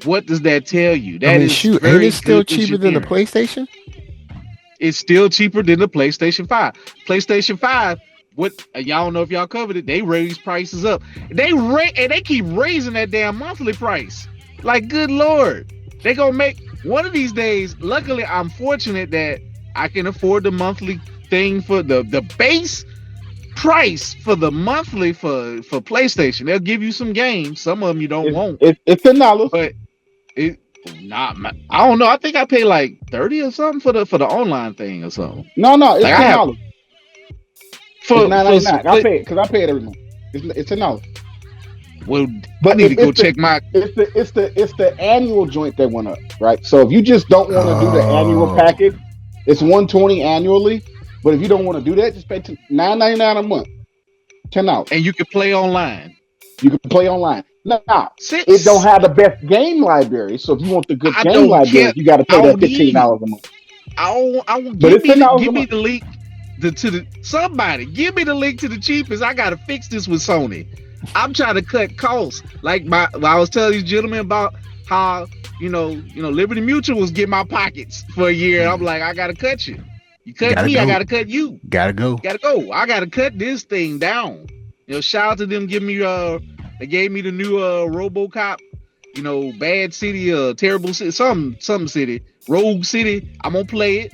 What does that tell you? That is shoot, ain't very it still good cheaper than the engineering. PlayStation? It's still cheaper than the PlayStation 5. PlayStation 5, what y'all don't know if y'all covered it, they raise prices up. And they keep raising that damn monthly price. Like, good Lord. They gonna make one of these days. Luckily, I'm fortunate that I can afford the monthly thing for the base price for the monthly for PlayStation. They'll give you some games. Some of them you don't want, It's $10. but it I don't know. I think I pay like 30 or something for the online thing or something. No, it's Like I have $10. It's for $9.99. I pay it every month. It's $10. well, I But need to go check my. it's the annual joint that went up, right? So if you just don't want to do the annual Oh, package, it's $120 annually. But if you don't want to do that, just pay $9.99 a month. $10. And you can play online. You can play online. Now, it don't Since have the best game library. So if you want the good I game don't library, care, you got to pay I that don't $15 need it. a month. I don't But it's $10 give a me month. the link to the somebody give me the link to the cheapest. I gotta fix this with Sony. I'm trying to cut costs. Like I was telling these gentlemen about how Liberty Mutual was getting my pockets for a year. And I'm like, I gotta cut you. You cut gotta me, go. I gotta cut you. Gotta go. Gotta go. I gotta cut this thing down. Shout out to them. They gave me the new RoboCop. Bad City, Terrible City, some city, Rogue City. I'm gonna play it.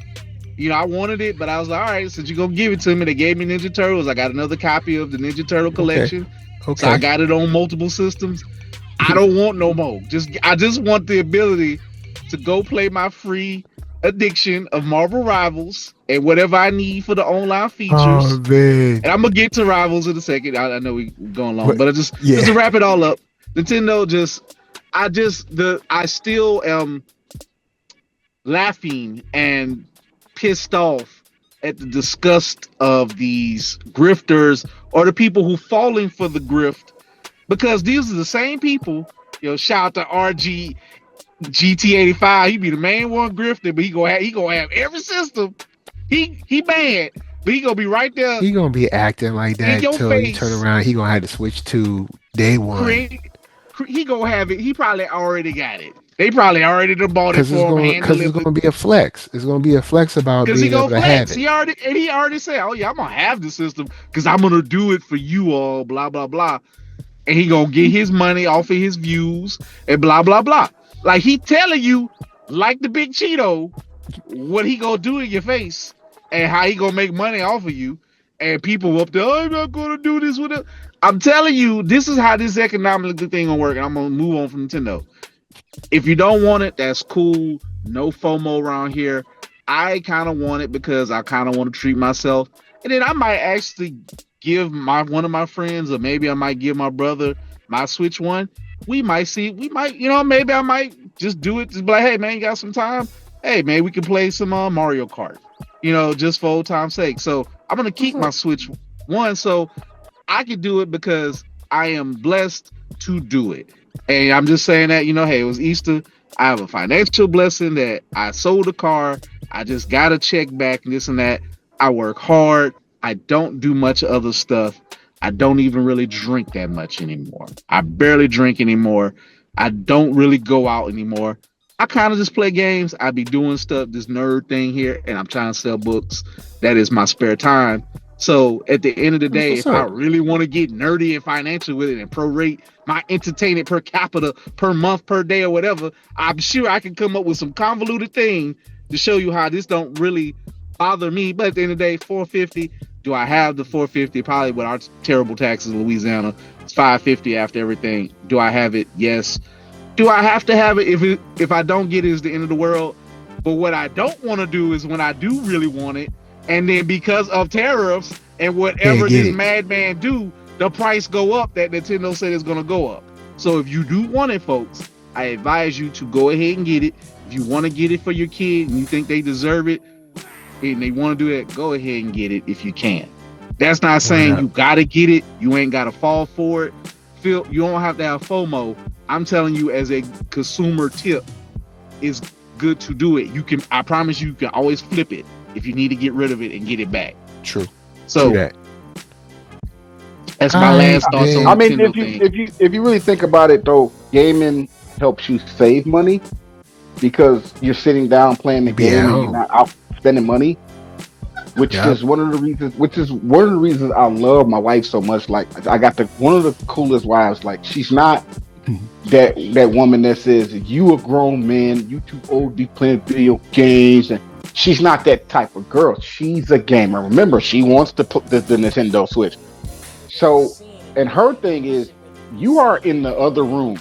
I wanted it, but I was like, all right, since you're gonna give it to me, they gave me Ninja Turtles. I got another copy of the Ninja Turtle collection. Okay. So I got it on multiple systems. I don't want no more. I just want the ability to go play my free addiction of Marvel Rivals and whatever I need for the online features. Oh man. And I'm gonna get to Rivals in a second. I know we're going long, but just yeah. to wrap it all up, Nintendo I still am laughing and pissed off at the disgust of these grifters or the people who falling for the grift, because these are the same people. Shout out to RG GT85. He be the main one grifting, but he gonna have every system. He bad, but he gonna be right there. He gonna be acting like that until you turn around. He gonna have to switch to day one. He gonna have it. He probably already got it. They probably already done bought it for him. Because it's gonna be a flex. It's gonna be a flex about being able to have it. He already said, "Oh yeah, I'm gonna have the system because I'm gonna do it for you all." Blah blah blah, and he gonna get his money off of his views and blah blah blah. Like he telling you, like the big Cheeto, what he gonna do in your face and how he gonna make money off of you. And people up there, I'm not gonna do this with it. I'm telling you, this is how this economic thing gonna work. And I'm gonna move on from Nintendo. If you don't want it, that's cool. No FOMO around here. I kind of want it because I kind of want to treat myself. And then I might actually give one of my friends, or maybe I might give my brother my Switch one. Maybe I might just do it. Just be like, hey man, you got some time? Hey man, we can play some Mario Kart. Just for old time's sake. So I'm gonna keep my Switch one so I can do it because I am blessed to do it. And I'm just saying that, hey, it was Easter. I have a financial blessing that I sold a car. I just got a check back and this and that. I work hard. I don't do much other stuff. I don't even really drink that much anymore. I barely drink anymore. I don't really go out anymore. I kind of just play games. I be doing stuff, this nerd thing here, and I'm trying to sell books. That is my spare time. So at the end of the day, if I really want to get nerdy and financial with it and prorate my entertainment per capita, per month, per day, or whatever, I'm sure I can come up with some convoluted thing to show you how this don't really bother me. But at the end of the day, $450. Do I have the $450? Probably with our terrible taxes in Louisiana, it's $550 after everything. Do I have it? Yes. Do I have to have it? If I don't get it, it's the end of the world. But what I don't want to do is when I do really want it, and then because of tariffs and whatever this madman do, the price go up that Nintendo said is going to go up. So if you do want it, folks, I advise you to go ahead and get it. If you want to get it for your kid and you think they deserve it and they want to do that, go ahead and get it if you can. That's not saying you got to get it. You ain't got to fall for it. You don't have to have FOMO. I'm telling you, as a consumer tip, it's good to do it. You can, I promise you can always flip it if you need to get rid of it and get it back. True. So True that. that's my last thoughts on I mean, Nintendo thing. if you really think about it, though, gaming helps you save money because you're sitting down playing the Be at game and you're home. not out spending money. Which Yep. is one of the reasons. Which is one of the reasons I love my wife so much. Like, I got one of the coolest wives. Like, she's not that woman that says you a grown man, you too old to be playing video games, and she's not that type of girl. She's a gamer. Remember, she wants to put the Nintendo Switch. So, and her thing is, you are in the other room.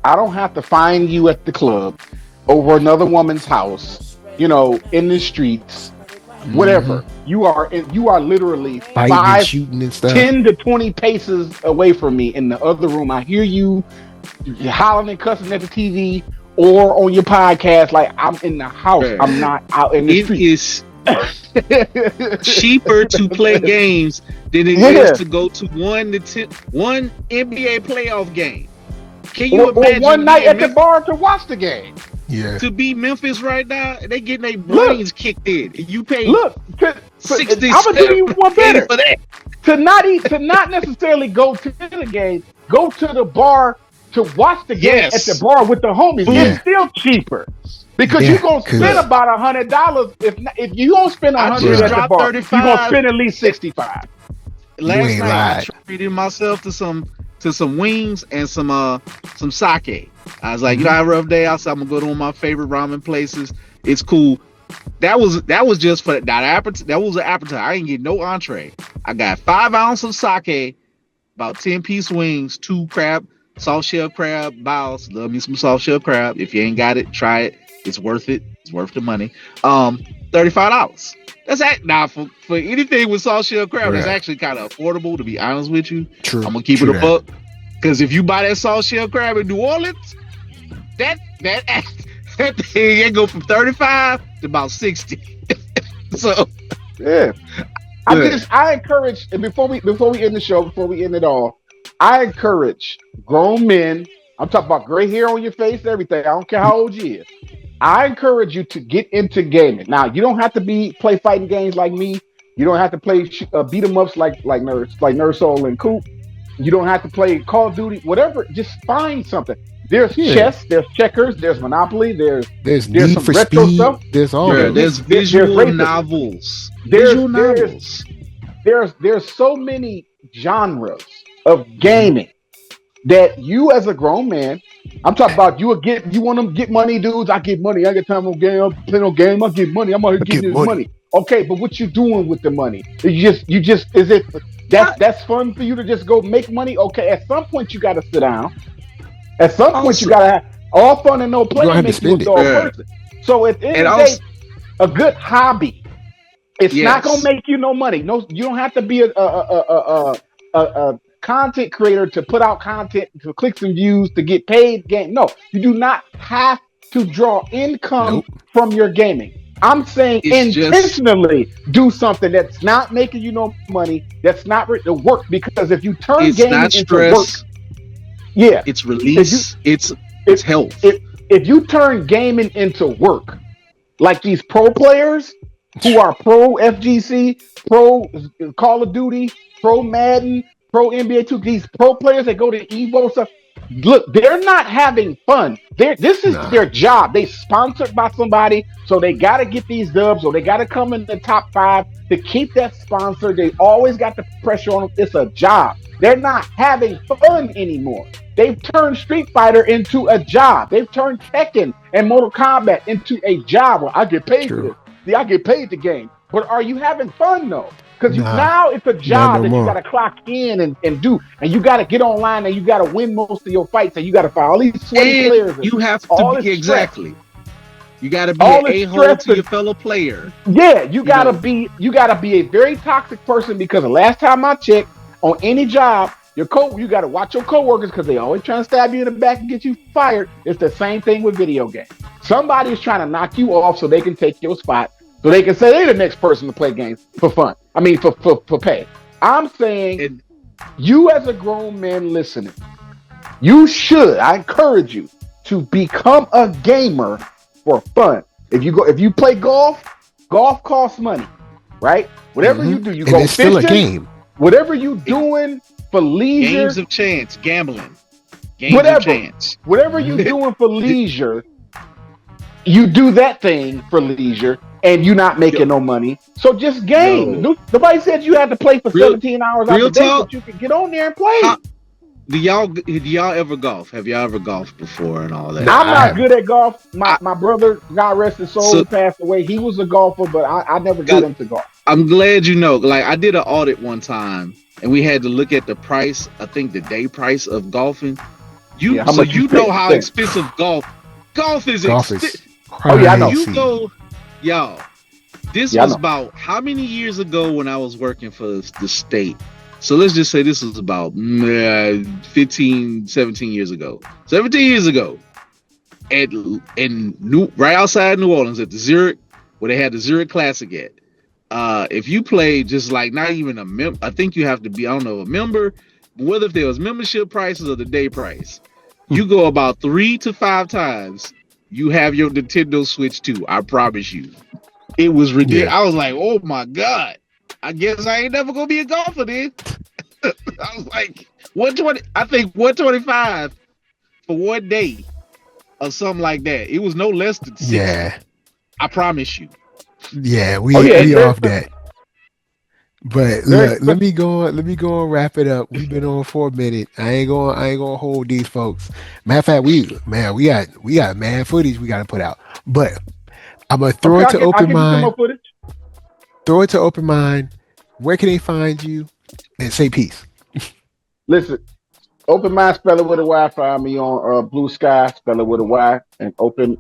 I don't have to find you at the club, over another woman's house, in the streets, whatever. You are literally Fighting and shooting and stuff. 10 to 20 paces away from me in the other room. I hear you hollering and cussing at the TV or on your podcast. Like, I'm in the house. Right. I'm not out in the It street. is cheaper to play games than it is to go to one NBA playoff game. Can you or imagine one night being at the bar to watch the game? Yeah. to be Memphis right now? They getting their brains kicked in. You pay Look, I'm 60 gonna do you one better. for that. To not necessarily go to the game, go to the bar to watch the game Yes. at the bar with the homies. Boom. It's still cheaper because Yeah, you're gonna spend about $100. If you don't spend I $100 just at the dropped bar, you're 35. gonna spend at least $65. Last ain't night I lied. treated myself to some wings and some sake. I was like, I had a rough day outside. I'm gonna go to one of my favorite ramen places. It's cool. That was just for that appetite. That was an appetite. I didn't get no entree. I got 5 ounces of sake, about 10-piece wings, 2 soft shell crab balls. Love me some soft shell crab. If you ain't got it, try it. It's worth it. It's worth the money. $35. That's now for anything with soft shell crab. That's actually kind of affordable, to be honest with you. True. I'm gonna keep True it a that. buck. Because if you buy that soft shell crab in New Orleans, that thing ain't go from 35 to about 60. So Yeah. I encourage, and before we end the show, before we end it all, I encourage grown men. I'm talking about gray hair on your face, everything. I don't care how old you is. I encourage you to get into gaming. Now, you don't have to play fighting games like me. You don't have to play beat 'em ups like NERDSoul and Coop. You don't have to play Call of Duty, whatever. Just find something. There's chess, there's checkers, there's Monopoly, there's Need some for retro Speed. stuff. There's all yeah, of there's it. visual racism. novels. There's so many genres of gaming that you as a grown man, I'm talking about you want to get money, dudes. I get money. I get time on game. I play no game. I get money. I'm out here getting this money. Okay, but what you doing with the money? That's fun for you to just go make money? Okay, at some point you got to sit down. At some point you got to have all fun and no play make you a dull person. So at the end of the day, a good hobby. It's not gonna make you no money. No, you don't have to be a content creator to put out content for clicks and views to get paid. No, you do not have to draw income from your gaming. I'm saying intentionally do something that's not making you no money. That's not the work, because if you turn gaming into work, it's release. It's health. If you turn gaming into work, like these pro players who are pro FGC, pro Call of Duty, pro Madden, pro NBA 2, these pro players that go to Evo stuff, look, they're not having fun. This is their job. They sponsored by somebody, so they got to get these dubs, or they got to come in the top 5 to keep that sponsor. They always got the pressure on them. It's a job. They're not having fun anymore. They've turned Street Fighter into a job. They've turned Tekken and Mortal Kombat into a job. Well, I get paid for this. I get paid to game. But are you having fun though? Because now it's a job that you got to clock in and do. And you got to get online and you got to win most of your fights. And you got to fight all these sweaty players. You have to be exactly. You got to be an a-hole to your fellow player. Yeah, you got to be a very toxic person, because the last time I checked, on any job, you got to watch your coworkers, because they always trying to stab you in the back and get you fired. It's the same thing with video games. Somebody is trying to knock you off so they can take your spot, so they can say they're the next person to play games for fun. I mean, for pay. I'm saying, you as a grown man listening, You should. I encourage you to become a gamer for fun. If you play golf, golf costs money, right? Whatever you do, you And go it's still a fishing, game. whatever you doing for leisure, Games of chance, gambling. Games of whatever, chance. whatever you doing for leisure, you do that thing for leisure, and you're not making no money. So just game. Yo, Nobody said you had to play for real 17 hours out the real day, talk. but you can get on there and How play. do y'all ever golf? Have y'all ever golfed before and all that? Nah, I'm I not haven't. good at golf. My brother, God rest his soul, So passed away. He was a golfer, but I never got good. into golf. I'm glad you know. Like I did an audit one time, and we had to look at the price. I think the day price of golfing. Yeah, how So much you you know how spend? expensive golf is. Golf is Oh yeah, I know. You crazy. go, y'all. This Yeah, I was know. about how many years ago when I was working for the state? So let's just say this was about 15, 17 years ago. 17 years ago. Right outside New Orleans at the Zurich, where they had the Zurich Classic at. If you play just like not even a member, I think you have to be, I don't know, a member, but whether if there was membership prices or the day price, you go about 3 to 5 times, you have your Nintendo Switch 2. I promise you. It was ridiculous. Yeah. I was like, oh my God. I guess I ain't never gonna be a golfer then. I was like, 120, I think 125 for one day or something like that. It was no less than 60. Yeah. I promise you. Yeah, we Oh yeah, it's we very off that. But very look, let me go and wrap it up. We've been on for a minute. I ain't gonna hold these folks. Matter of fact, we got mad footage we gotta put out. But I'm gonna throw Okay. it to I'll open give you some mind. more footage. Throw it to open mind. Where can they find you? And say peace. Listen, open mind, spell it with a Y. Find me on Blue Sky, spell it with a Y, and open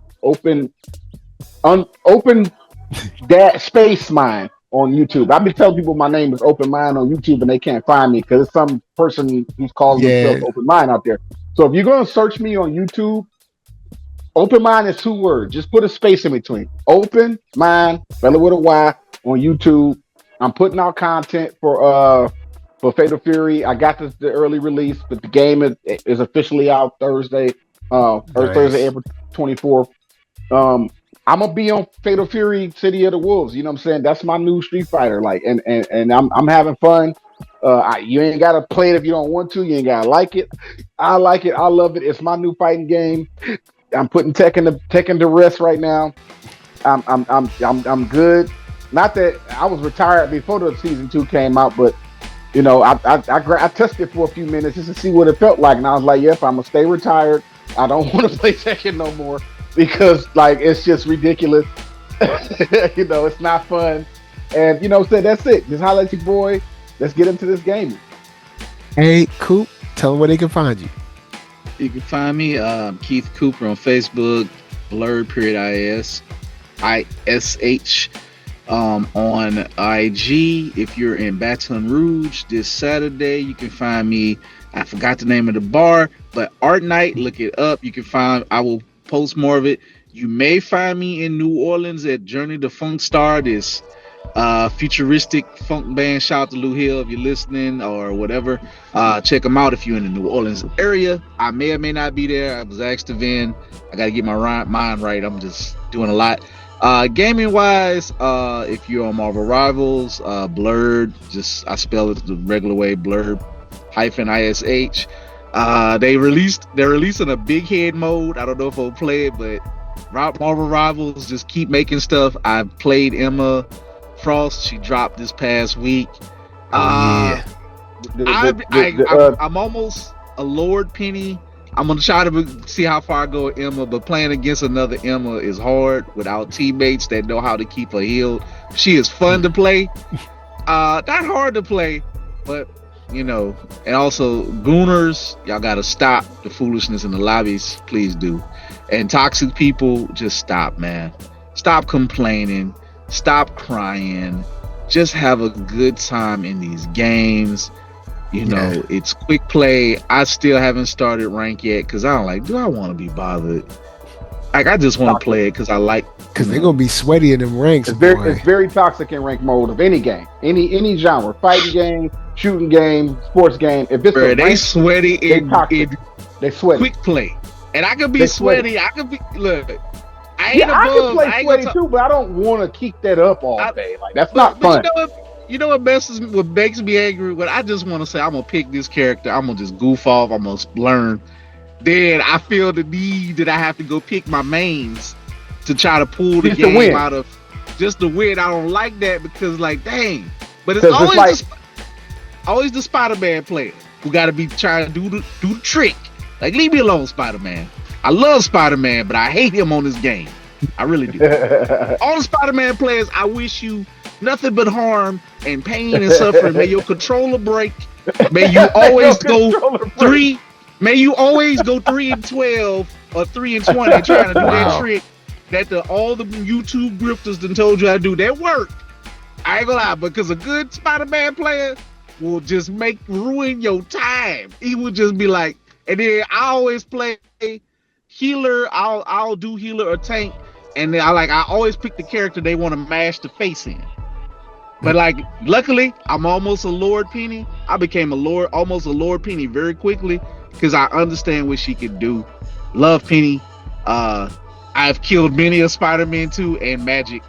that space mind on YouTube. I've been telling people my name is Open Mind on YouTube, and they can't find me because it's some person who's calling Yeah, themselves Open Mind out there. So if you're gonna search me on YouTube, Open Mind is 2 words. Just put a space in between. Open Mind, spell it with a Y on YouTube. I'm putting out content for Fatal Fury. I got the early release, but the game is officially out Thursday. Or Thursday, nice. April 24th. I'm gonna be on Fatal Fury, City of the Wolves. You know what I'm saying? That's my new Street Fighter. Like, and I'm having fun. You ain't gotta play it if you don't want to. You ain't gotta like it. I like it. I love it. It's my new fighting game. I'm putting Tekken to rest right now. I'm good. Not that I was retired before the season 2 came out, but you know, I tested for a few minutes just to see what it felt like, and I was like, yep, I'm gonna stay retired. I don't want to play Tekken no more because like it's just ridiculous. You know, it's not fun. And you know, so that's it. Just holla at your boy. Let's get into this gaming. Hey, Coop, tell them where they can find you. You can find me, Keith Cooper on Facebook, Blurred period ISH, on IG. If you're in Baton Rouge this Saturday, you can find me. I forgot the name of the bar, but Art Night. Look it up. You can find. I will post more of it. You may find me in New Orleans at Journey to Funk Star, this futuristic funk band. Shout out to Lou Hill if you're listening or whatever. Check them out if you're in the New Orleans area. I may or may not be there. I was asked to Vin. I got to get my mind right. I'm just doing a lot. Gaming wise, if you're on Marvel Rivals, Blurred, just I spell it the regular way, Blurred -ISH. They're releasing a big head mode. I don't know if I'll play it, but Marvel Rivals just keep making stuff. I played Emma Frost. She dropped this past week. Yeah. I'm almost a Lord Penny. I'm gonna try to see how far I go with Emma, but playing against another Emma is hard without teammates that know how to keep her healed. She is fun to play, not hard to play, but you know. And also, Gooners, y'all gotta stop the foolishness in the lobbies, please do. And toxic people, just stop, man. Stop complaining. Stop crying. Just have a good time in these games. You know, it's quick play. I still haven't started rank yet because I don't like. Do I want to be bothered? Like, I just want to play it because I like. Because they're gonna be sweaty in them ranks. It's very toxic in rank mode of any game, any genre, fighting game, shooting game, sports game. If it's they sweaty in They sweaty. quick play, and I could be They sweaty. I could be look. I ain't Yeah, I can above. play I ain't sweaty gonna too, but I don't want to keep that up all I- day. Like that's But not fun. you know what what makes me angry? When I just want to say I'm gonna pick this character, I'm gonna just goof off, I'm gonna learn. Then I feel the need that I have to go pick my mains to try to pull the Just to game win. out of just to win. I don't like that because like dang, but it's 'Cause it's always like- always the Spider-Man player who got to be trying to do the trick. Like leave me alone, Spider-Man. I love Spider-Man, but I hate him on this game. I really do. All the Spider-Man players, I wish you nothing but harm and pain and suffering. May your controller break. May you always go three. May you always go 3-12 or 3-20 trying to do that trick that all the YouTube grifters done told you how to do. That work. I ain't gonna lie, because a good Spider-Man player will just ruin your time. He will just be like, and then I always play healer. I'll do healer or tank. And then I always pick the character they want to mash the face in. But like, luckily, I'm almost a Lord Penny. I became almost a Lord Penny very quickly because I understand what she can do. Love Penny. I've killed many of Spider-Man 2 and Magic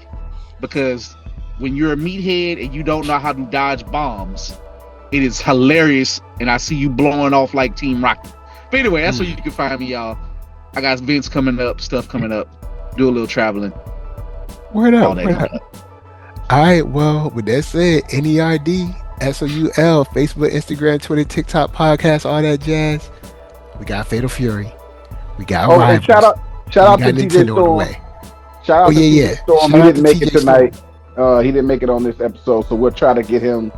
because when you're a meathead and you don't know how to dodge bombs, it is hilarious. And I see you blowing off like Team Rocket. But anyway, that's where you can find me, y'all. I got events coming up, stuff coming up. Do a little traveling. Word up. All that. All right. Well, with that said, NERDSoul, Facebook, Instagram, Twitter, TikTok, podcast, all that jazz. We got Fatal Fury. We got and Rivals. shout out to TJStorm. Shout out to TJStorm. He didn't make it tonight. He didn't make it on this episode, so we'll try to get him.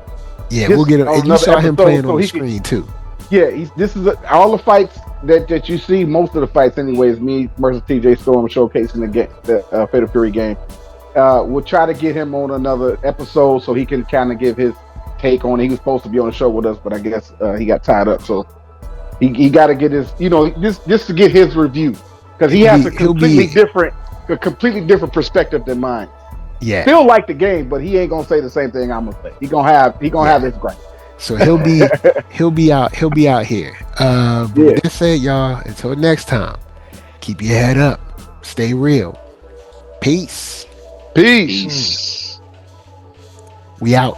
Yeah, we'll get him. And you saw him playing on the screen too. Yeah, this is all the fights that you see. Most of the fights, anyways. Me versus TJStorm showcasing the Fatal Fury game. We'll try to get him on another episode so he can kind of give his take on it. He was supposed to be on the show with us, but I guess he got tied up. So he got to get his, just to get his review because he has a completely different perspective than mine. Yeah, still like the game, but he ain't gonna say the same thing I'm gonna say. He gonna have his gripe. So he'll be out here. But with that said, y'all, until next time, keep your head up, stay real. Peace. Peace. We out.